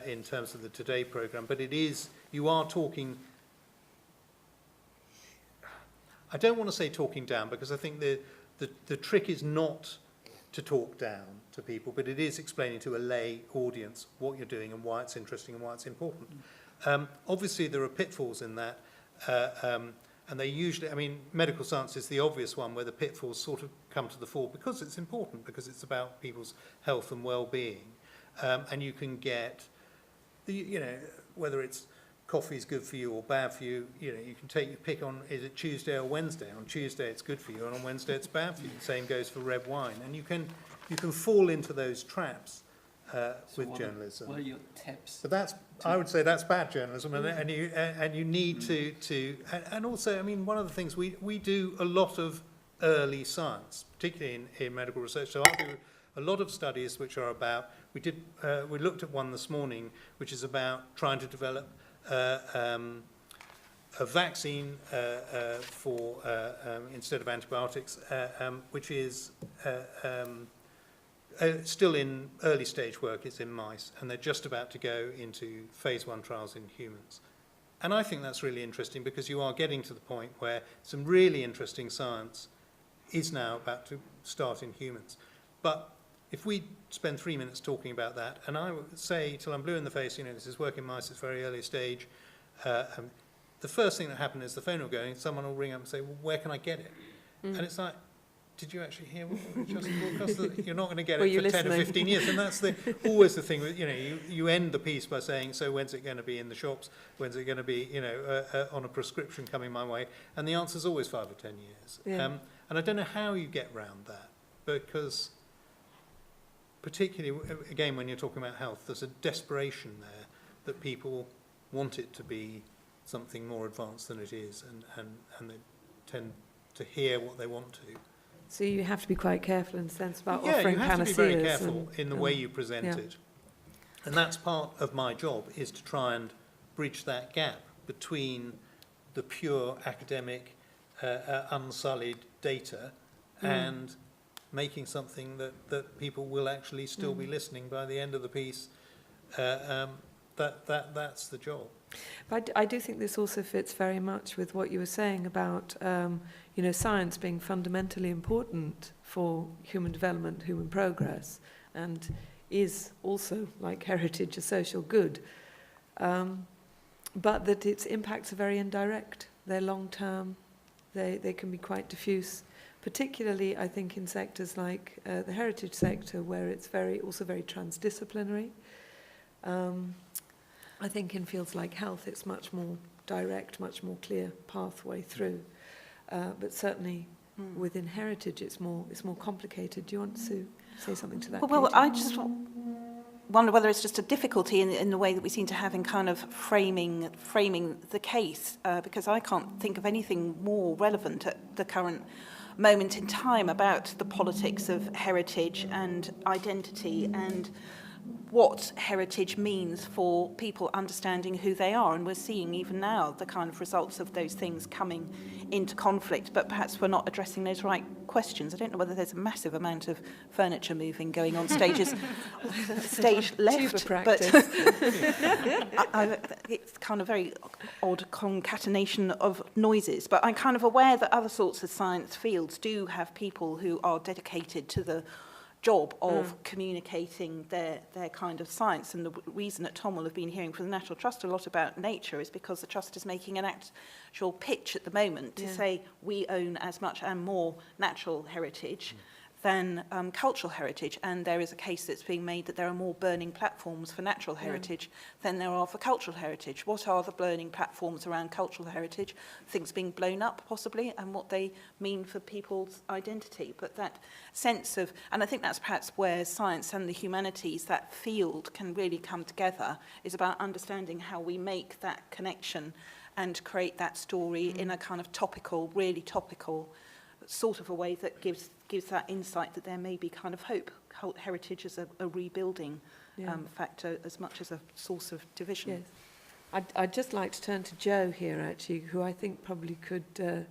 [SPEAKER 6] in terms of the Today programme, but it is, you are talking, I don't want to say talking down, because I think the trick is not to talk down to people, but it is explaining to a lay audience what you're doing and why it's interesting and why it's important. Obviously, there are pitfalls in that, and they usually, I mean, medical science is the obvious one where the pitfalls sort of come to the fore because it's important, because it's about people's health and well-being. And you can get, whether it's coffee is good for you or bad for you, you can take your pick on, is it Tuesday or Wednesday? On Tuesday it's good for you, and on Wednesday it's bad for you. The same goes for red wine. And you can fall into those traps with journalism.
[SPEAKER 5] What are your tips?
[SPEAKER 6] But I would say that's bad journalism, and you need to and also, I mean, one of the things we do a lot of early science, particularly in medical research. So I do a lot of studies which are about, we looked at one this morning which is about trying to develop a vaccine for instead of antibiotics, which is still in early stage work. It's in mice, and they're just about to go into phase 1 trials in humans. And I think that's really interesting, because you are getting to the point where some really interesting science is now about to start in humans. But if we spend 3 minutes talking about that, and I would say till I'm blue in the face, this is work in mice, it's very early stage, the first thing that happened is the phone will go and someone will ring up and say, well, where can I get it? And it's like, did you actually hear what we just broadcast? You're not going to get it for 10 or 15 years. And that's always the thing, you end the piece by saying, so when's it going to be in the shops? When's it going to be, on a prescription coming my way? And the answer's always 5 or 10 years.
[SPEAKER 1] Yeah.
[SPEAKER 6] And I don't know how you get round that, because particularly, again, when you're talking about health, there's a desperation there that people want it to be something more advanced than it is, and they tend to hear what they want to.
[SPEAKER 1] So you have to be quite careful in the sense about
[SPEAKER 6] Yeah,
[SPEAKER 1] offering
[SPEAKER 6] you have
[SPEAKER 1] panaceas.
[SPEAKER 6] to be very careful in the way
[SPEAKER 1] and
[SPEAKER 6] you present
[SPEAKER 1] yeah.
[SPEAKER 6] it. And that's part of my job, is to try and bridge that gap between the pure academic, unsullied data and making something that people will actually still be listening by the end of the piece. That's the job.
[SPEAKER 1] But I do think this also fits very much with what you were saying about, science being fundamentally important for human development, human progress, and is also, like heritage, a social good. But that its impacts are very indirect. They're long-term. They can be quite diffuse, particularly, I think, in sectors like the heritage sector, where it's also very transdisciplinary. I think in fields like health, it's much more direct, much more clear pathway through. But certainly within heritage, it's more complicated. Do you want to say something to that?
[SPEAKER 4] Well,
[SPEAKER 1] Katie?
[SPEAKER 4] I just wonder whether it's just a difficulty in the way that we seem to have in kind of framing the case, because I can't think of anything more relevant at the current moment in time about the politics of heritage and identity and what heritage means for people understanding who they are. And we're seeing even now the kind of results of those things coming into conflict, but perhaps we're not addressing those right questions. I don't know whether there's a massive amount of furniture moving going on stage left, but it's kind of very odd concatenation of noises. But I'm kind of aware that other sorts of science fields do have people who are dedicated to the job of communicating their kind of science. And the reason that Tom will have been hearing from the National Trust a lot about nature is because the Trust is making an actual pitch at the moment to say we own as much and more natural heritage than cultural heritage, and there is a case that's being made that there are more burning platforms for natural heritage than there are for cultural heritage. What are the burning platforms around cultural heritage? Things being blown up, possibly, and what they mean for people's identity. But that sense of, and I think that's perhaps where science and the humanities, that field, can really come together, is about understanding how we make that connection and create that story in a kind of topical, really topical sort of a way that gives that insight that there may be kind of hope. Cult heritage as a rebuilding factor as much as a source of division.
[SPEAKER 1] Yes. I'd just like to turn to Joe here, actually, who I think probably could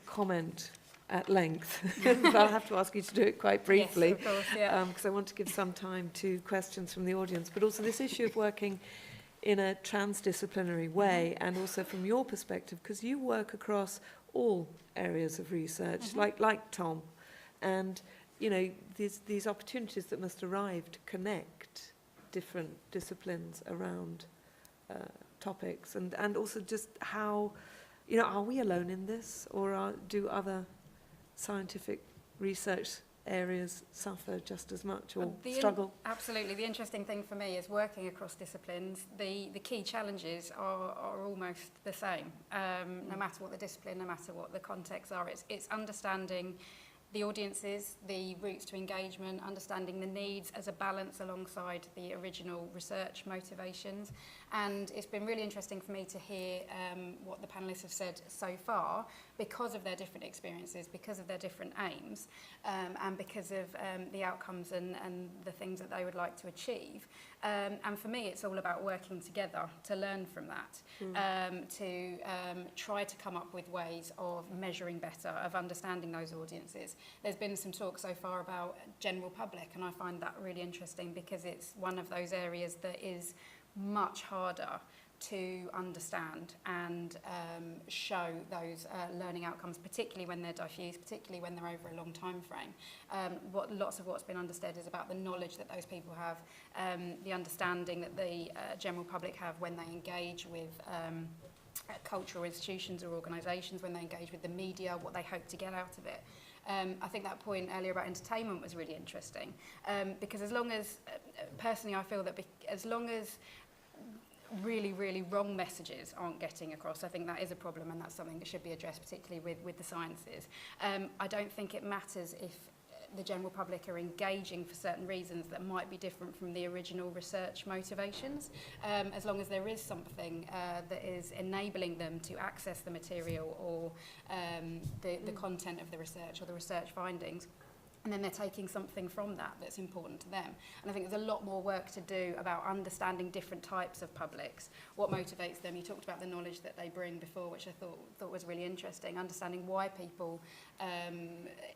[SPEAKER 1] comment at length. But I'll have to ask you to do it quite briefly.
[SPEAKER 3] Yes, of course, yeah.
[SPEAKER 1] Because I want to give some time to questions from the audience, but also this issue of working in a transdisciplinary way, and also from your perspective, because you work across all areas of research, like Tom, and you know these opportunities that must arrive to connect different disciplines around topics, and also just how, you know, are we alone in this, or do other scientific research areas suffer just as much or struggle?
[SPEAKER 3] Absolutely. The interesting thing for me is working across disciplines, the key challenges are almost the same, no matter what the discipline, no matter what the contexts are. It's understanding the audiences, the routes to engagement, understanding the needs as a balance alongside the original research motivations. And it's been really interesting for me to hear what the panellists have said so far, because of their different experiences, because of their different aims, and because of the outcomes and the things that they would like to achieve. And for me, it's all about working together to learn from that, to try to come up with ways of measuring better, of understanding those audiences. There's been some talk so far about general public, and I find that really interesting because it's one of those areas that is much harder to understand and show those learning outcomes, particularly when they're diffuse, particularly when they're over a long time frame. Lots of what's been understood is about the knowledge that those people have, the understanding that the general public have when they engage with cultural institutions or organisations, when they engage with the media, what they hope to get out of it. I think that point earlier about entertainment was really interesting, because as long as, personally I feel that as long as really, really wrong messages aren't getting across, I think that is a problem, and that's something that should be addressed, particularly with the sciences. I don't think it matters if the general public are engaging for certain reasons that might be different from the original research motivations, as long as there is something that is enabling them to access the material or the content of the research or the research findings. And then they're taking something from that that's important to them. And I think there's a lot more work to do about understanding different types of publics, what motivates them. You talked about the knowledge that they bring before, which I thought was really interesting, understanding why people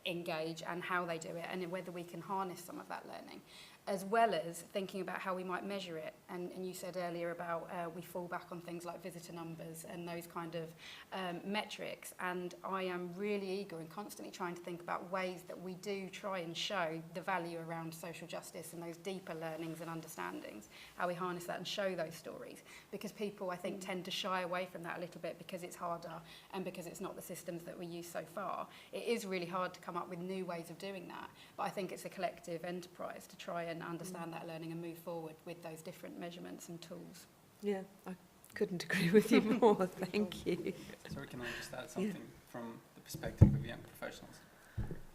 [SPEAKER 3] engage and how they do it, and whether we can harness some of that learning, as well as thinking about how we might measure it. And you said earlier about we fall back on things like visitor numbers and those kind of metrics, and I am really eager and constantly trying to think about ways that we do try and show the value around social justice and those deeper learnings and understandings, how we harness that and show those stories, because people, I think, tend to shy away from that a little bit because it's harder and because it's not the systems that we use so far. It is really hard to come up with new ways of doing that, but I think it's a collective enterprise to try and understand that learning and move forward with those different measurements and tools.
[SPEAKER 1] Yeah, I couldn't agree with you more. Thank you.
[SPEAKER 5] Sorry, can I just add something from the perspective of young professionals?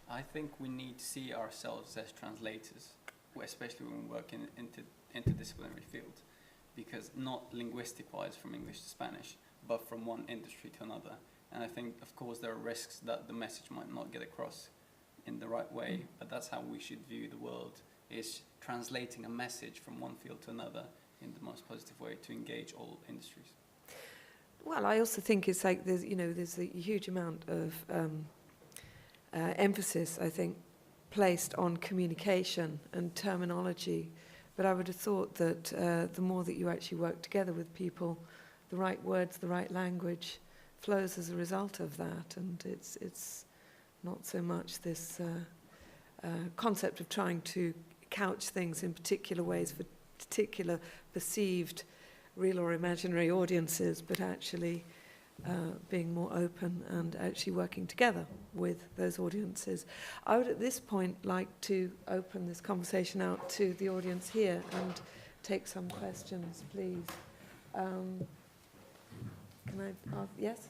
[SPEAKER 5] I think we need to see ourselves as translators, especially when we work in interdisciplinary fields, because not linguistic-wise from English to Spanish, but from one industry to another. And I think, of course, there are risks that the message might not get across in the right way, but that's how we should view the world, is translating a message from one field to another in the most positive way to engage all industries.
[SPEAKER 1] Well, I also think it's like there's a huge amount of emphasis, I think, placed on communication and terminology. But I would have thought that the more that you actually work together with people, the right words, the right language flows as a result of that. And it's not so much this concept of trying to couch things in particular ways for particular perceived real or imaginary audiences, but actually being more open and actually working together with those audiences. I would at this point like to open this conversation out to the audience here and take some questions, please. Can I ask? Yes?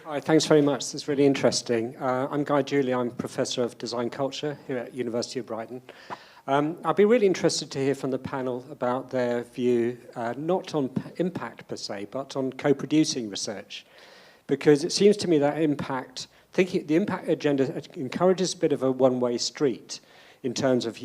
[SPEAKER 7] Hi, thanks very much. This is really interesting. I'm Guy Julie. I'm Professor of Design Culture here at University of Brighton. I'd be really interested to hear from the panel about their view, not on impact per se, but on co-producing research. Because it seems to me that the impact agenda encourages a bit of a one-way street in terms of,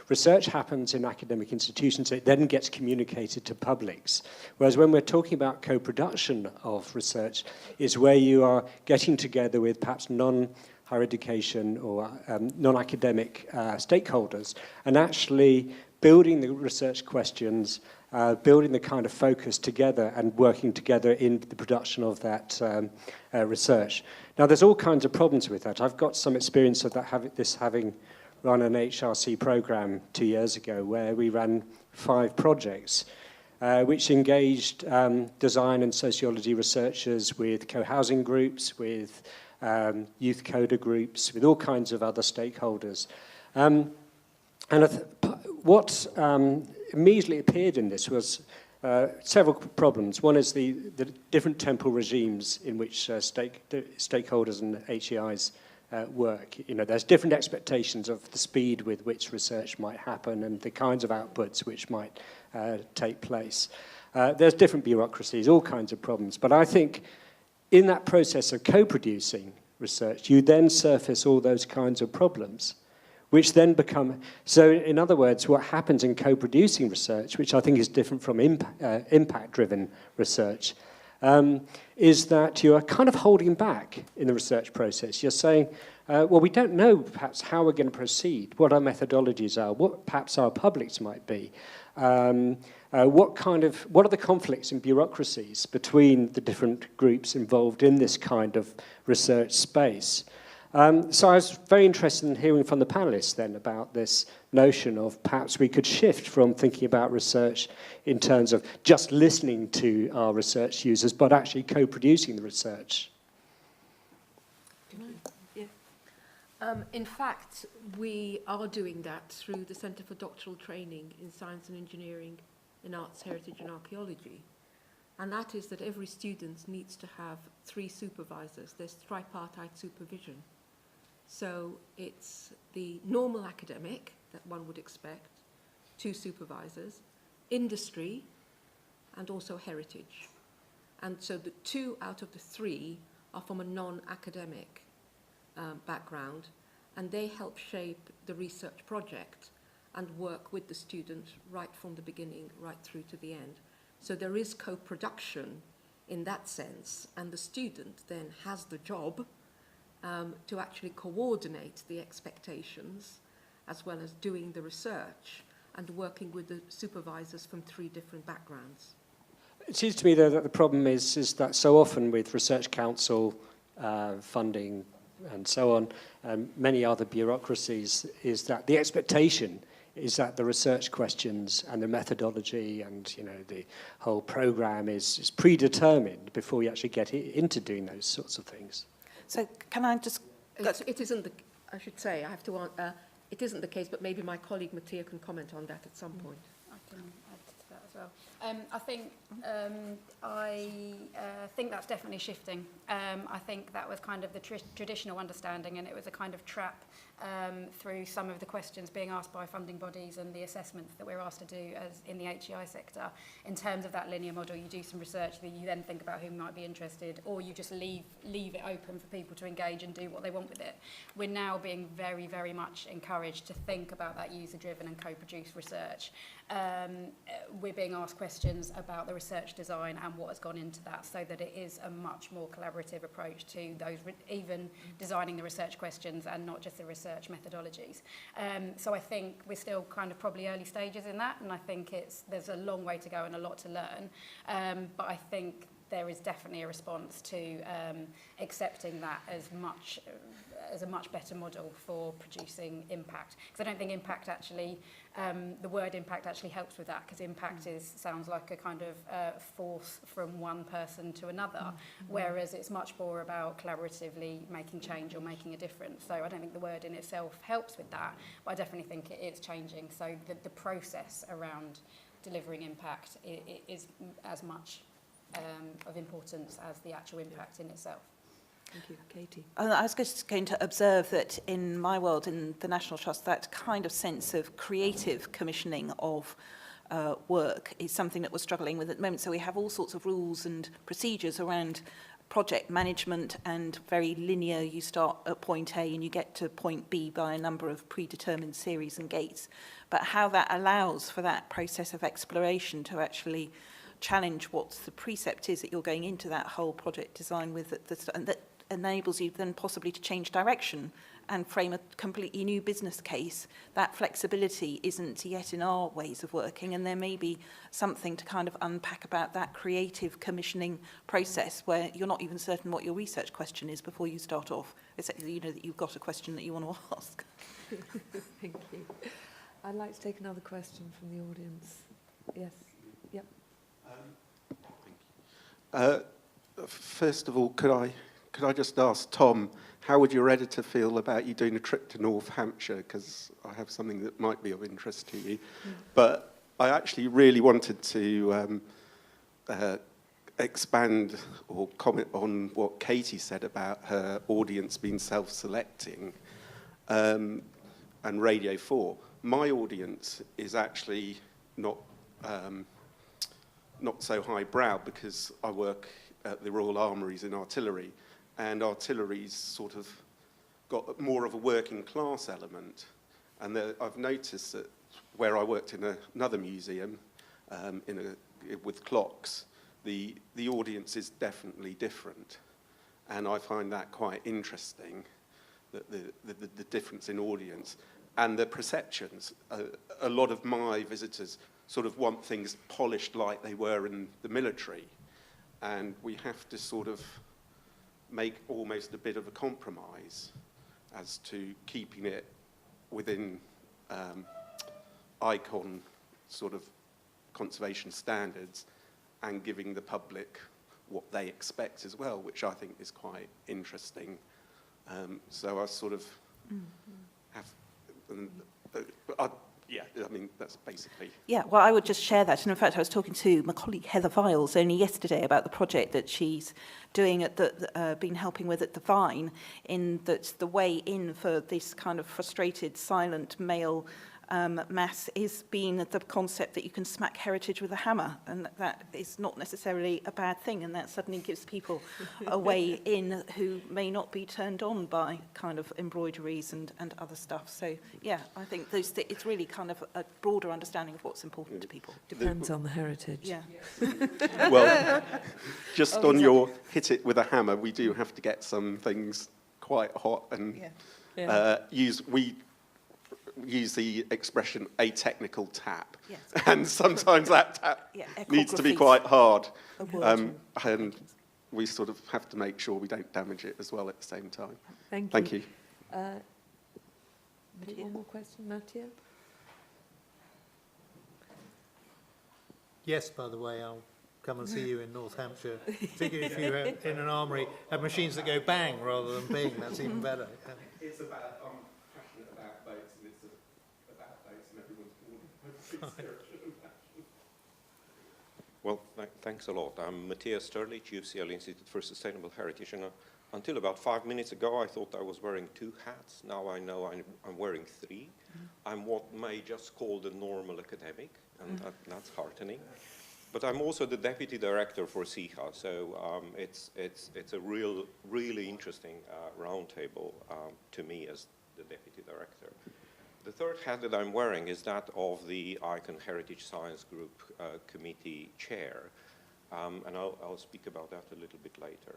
[SPEAKER 7] research happens in academic institutions, it then gets communicated to publics. Whereas when we're talking about co-production of research, is where you are getting together with perhaps non-higher education or non-academic stakeholders and actually building the research questions, building the kind of focus together and working together in the production of that research. Now, there's all kinds of problems with that. I've got some experience of that, having run an HRC program 2 years ago where we ran 5 projects which engaged design and sociology researchers with co-housing groups, with youth coder groups, with all kinds of other stakeholders. What immediately appeared in this was several problems. One is the different temporal regimes in which stakeholders and HEIs work. There's different expectations of the speed with which research might happen and the kinds of outputs which might take place. There's different bureaucracies, all kinds of problems. But I think in that process of co-producing research, you then surface all those kinds of problems, which then become... So in other words, what happens in co-producing research, which I think is different from impact-driven research, is that you are kind of holding back in the research process. You're saying, well, we don't know perhaps how we're going to proceed, what our methodologies are, what perhaps our publics might be, what are the conflicts and bureaucracies between the different groups involved in this kind of research space. So I was very interested in hearing from the panelists then about this notion of perhaps we could shift from thinking about research in terms of just listening to our research users, but actually co-producing the research.
[SPEAKER 2] In fact, we are doing that through the Centre for Doctoral Training in Science and Engineering, in Arts, Heritage and Archaeology. And that is that every student needs to have 3 supervisors. There's tripartite supervision. So it's the normal academic that one would expect, 2 supervisors, industry, and also heritage. And so the 2 out of the 3 are from a non-academic background, and they help shape the research project and work with the student right from the beginning, right through to the end. So there is co-production in that sense, and the student then has the job to actually coordinate the expectations as well as doing the research and working with the supervisors from 3 different backgrounds.
[SPEAKER 7] It seems to me, though, that the problem is that so often with Research Council funding and so on, and many other bureaucracies, is that the expectation is that the research questions and the methodology and the whole program is predetermined before you actually get into doing those sorts of things.
[SPEAKER 4] So can I just...
[SPEAKER 2] It isn't the... I should say, I have to... it isn't the case, but maybe my colleague Mattia can comment on that at some point.
[SPEAKER 3] I can add to that as well. I think that's definitely shifting. I think that was kind of the traditional understanding, and it was a kind of trap through some of the questions being asked by funding bodies and the assessments that we're asked to do as in the HEI sector. In terms of that linear model, you do some research, that you then think about who might be interested, or you just leave it open for people to engage and do what they want with it. We're now being very, very much encouraged to think about that user-driven and co-produced research. We're being asked questions about the research design and what has gone into that, so that it is a much more collaborative approach to those, even designing the research questions and not just the research methodologies. So I think we're still kind of probably early stages in that, and I think there's a long way to go and a lot to learn. But I think there is definitely a response to accepting that as a much better model for producing impact. Because I don't think impact actually, the word impact actually helps with that, because impact sounds like a kind of force from one person to another, whereas it's much more about collaboratively making change or making a difference. So I don't think the word in itself helps with that, but I definitely think it is changing. So the process around delivering impact is as much of importance as the actual impact in itself.
[SPEAKER 1] Thank you. Katie.
[SPEAKER 4] I was just going to observe that in my world, in the National Trust, that kind of sense of creative commissioning of work is something that we're struggling with at the moment. So we have all sorts of rules and procedures around project management, and very linear. You start at point A and you get to point B by a number of predetermined series and gates. But how that allows for that process of exploration to actually challenge what the precept is that you're going into that whole project design with, and that enables you then possibly to change direction and frame a completely new business case. That flexibility isn't yet in our ways of working, and there may be something to kind of unpack about that creative commissioning process where you're not even certain what your research question is before you start off. It's, you know, that you've got a question that you want to ask.
[SPEAKER 1] Thank you. I'd like to take another question from the audience. Yes. Yep.
[SPEAKER 8] First of all, could I just ask Tom, how would your editor feel about you doing a trip to North Hampshire? Because I have something that might be of interest to you. But I actually really wanted to expand or comment on what Katie said about her audience being self-selecting and Radio 4. My audience is actually not so highbrow, because I work at the Royal Armouries in artillery, and artillery's sort of got more of a working class element. And I've noticed that where I worked in another museum with clocks, the audience is definitely different. And I find that quite interesting, that the difference in audience and the perceptions. A lot of my visitors sort of want things polished like they were in the military. And we have to sort of make almost a bit of a compromise as to keeping it within ICON sort of conservation standards and giving the public what they expect as well, which I think is quite interesting. So I sort of have... yeah, I mean, that's basically...
[SPEAKER 4] Yeah, well, I would just share that. And in fact, I was talking to my colleague Heather Viles only yesterday about the project that she's doing at been helping with at the Vine, in that the way in for this kind of frustrated, silent male mass is being the concept that you can smack heritage with a hammer, and that is not necessarily a bad thing, and that suddenly gives people a way in who may not be turned on by kind of embroideries and other stuff. So yeah, I think it's really kind of a broader understanding of what's important to people.
[SPEAKER 1] Depends on the heritage.
[SPEAKER 4] Yeah.
[SPEAKER 8] Well, just on your hit it with a hammer, we do have to get some things quite hot and we use the expression a technical tap. Yes. And sometimes that tap needs to be quite hard. And we sort of have to make sure we don't damage it as well at the same time.
[SPEAKER 1] Thank you. One more question, Mattia?
[SPEAKER 6] Yes, by the way, I'll come and see you in North Hampshire, particularly if you're in an armoury, have machines that go bang rather than bing. That's even better.
[SPEAKER 8] It's about... passionate about boats, and it's about boats, and everyone's born.
[SPEAKER 9] Well, thanks a lot. I'm Matthias Sterlich, UCL Institute for Sustainable Heritage, and until about 5 minutes ago I thought I was wearing 2 hats. Now I know I'm wearing 3. I'm what may just call the normal academic, and that's heartening. But I'm also the Deputy Director for SEAHA, so it's a really interesting roundtable to me as the Deputy Director. The third hat that I'm wearing is that of the ICON Heritage Science Group Committee Chair, and I'll speak about that a little bit later.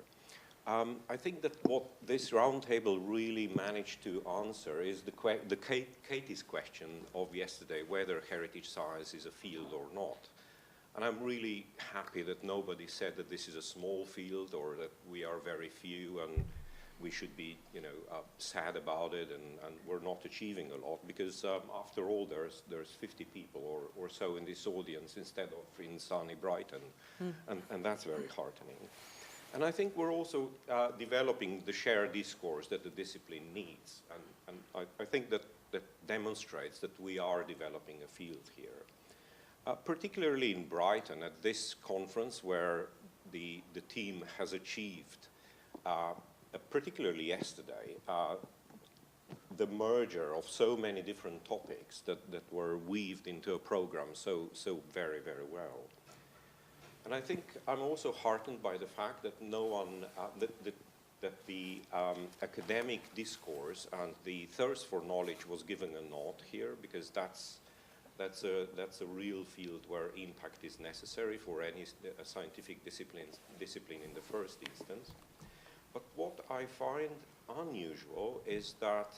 [SPEAKER 9] I think that what this roundtable really managed to answer is Katie's question of yesterday, whether heritage science is a field or not. And I'm really happy that nobody said that this is a small field or that we are very few and we should be, sad about it and we're not achieving a lot, because after all, there's 50 people or so in this audience instead of in sunny Brighton, and that's very heartening. And I think we're also developing the shared discourse that the discipline needs, and I think that demonstrates that we are developing a field here. Particularly in Brighton, at this conference where the team has achieved, particularly yesterday, the merger of so many different topics that were weaved into a program so very, very well. And I think I'm also heartened by the fact that no one, that the academic discourse and the thirst for knowledge was given a nod here, because that's a real field where impact is necessary for any scientific discipline in the first instance. But what I find unusual is that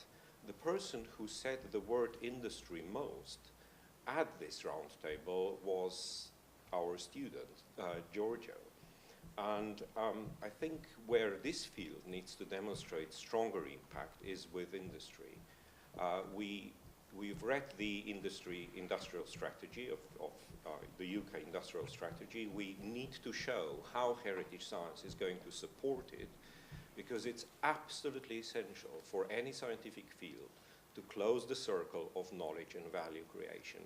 [SPEAKER 9] the person who said the word industry most at this roundtable was our student, Giorgio. And I think where this field needs to demonstrate stronger impact is with industry. We've read the industrial strategy of the UK industrial strategy. We need to show how heritage science is going to support it, because it's absolutely essential for any scientific field to close the circle of knowledge and value creation.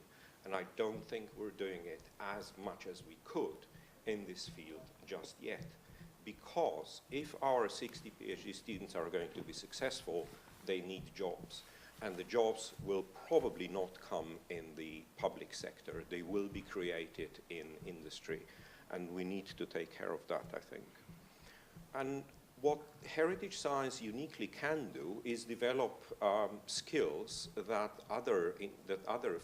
[SPEAKER 9] And I don't think we're doing it as much as we could in this field just yet, because if our 60 PhD students are going to be successful, they need jobs. And the jobs will probably not come in the public sector. They will be created in industry. And we need to take care of that, I think. And what heritage science uniquely can do is develop skills that other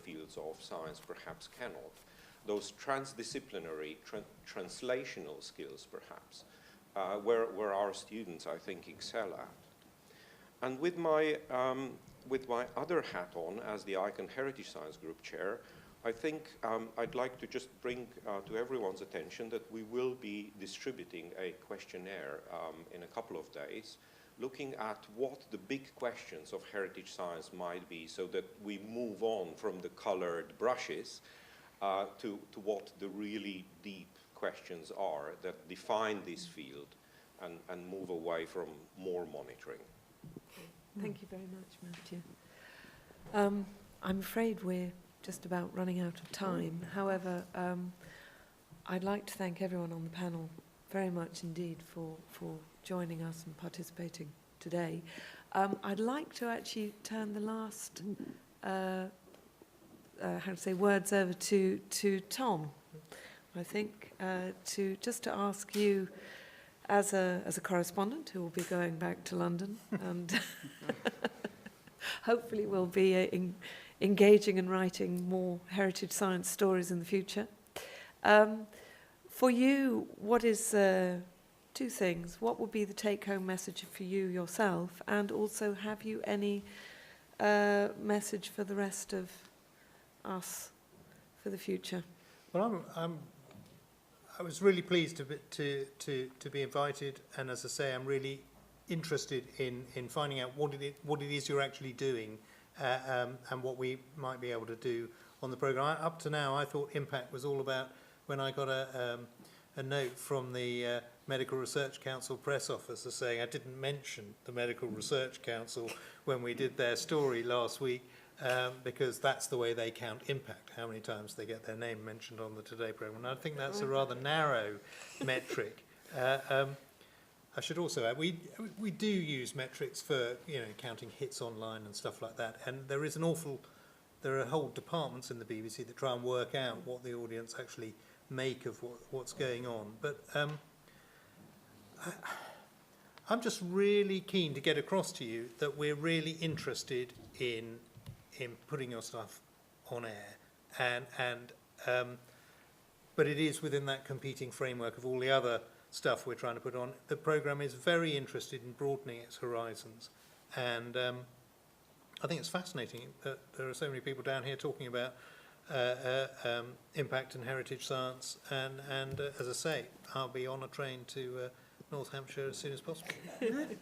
[SPEAKER 9] fields of science perhaps cannot. Those transdisciplinary, translational skills, perhaps, where our students, I think, excel at. And with my other hat on as the Icon Heritage Science Group Chair, I think I'd like to just bring to everyone's attention that we will be distributing a questionnaire in a couple of days, looking at what the big questions of heritage science might be, so that we move on from the colored brushes to what the really deep questions are that define this field and move away from more monitoring.
[SPEAKER 1] Thank you very much, Matthew. I'm afraid we're just about running out of time. However, I'd like to thank everyone on the panel very much indeed for joining us and participating today. I'd like to actually turn the last words over to Tom. I think to ask you, as a correspondent who will be going back to London and hopefully will be engaging and writing more heritage science stories in the future. For you, what is two things? What would be the take-home message for you yourself, and also have you any message for the rest of us for the future?
[SPEAKER 6] Well, I was really pleased to be invited, and as I say, I'm really interested in finding out what it is you're actually doing, and what we might be able to do on the programme. Up to now, I thought impact was all about when I got a note from the Medical Research Council press officer saying I didn't mention the Medical Research Council when we did their story last week, because that's the way they count impact, how many times they get their name mentioned on the Today programme. And I think that's a rather narrow metric. I should also add, we do use metrics for counting hits online and stuff like that, and there are whole departments in the BBC that try and work out what the audience actually make of what's going on. But I'm just really keen to get across to you that we're really interested in putting your stuff on air, but it is within that competing framework of all the other stuff we're trying to put on. The programme is very interested in broadening its horizons, and I think it's fascinating that there are so many people down here talking about impact and heritage science, and as I say, I'll be on a train to North Hampshire as soon as possible.
[SPEAKER 1] Great.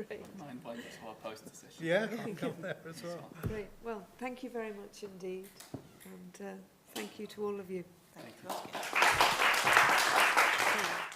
[SPEAKER 5] I invite you to our poster session.
[SPEAKER 6] Yeah, I'll come there as well.
[SPEAKER 1] Great. Well, thank you very much indeed, and thank you to all of you.
[SPEAKER 4] Thank you for asking.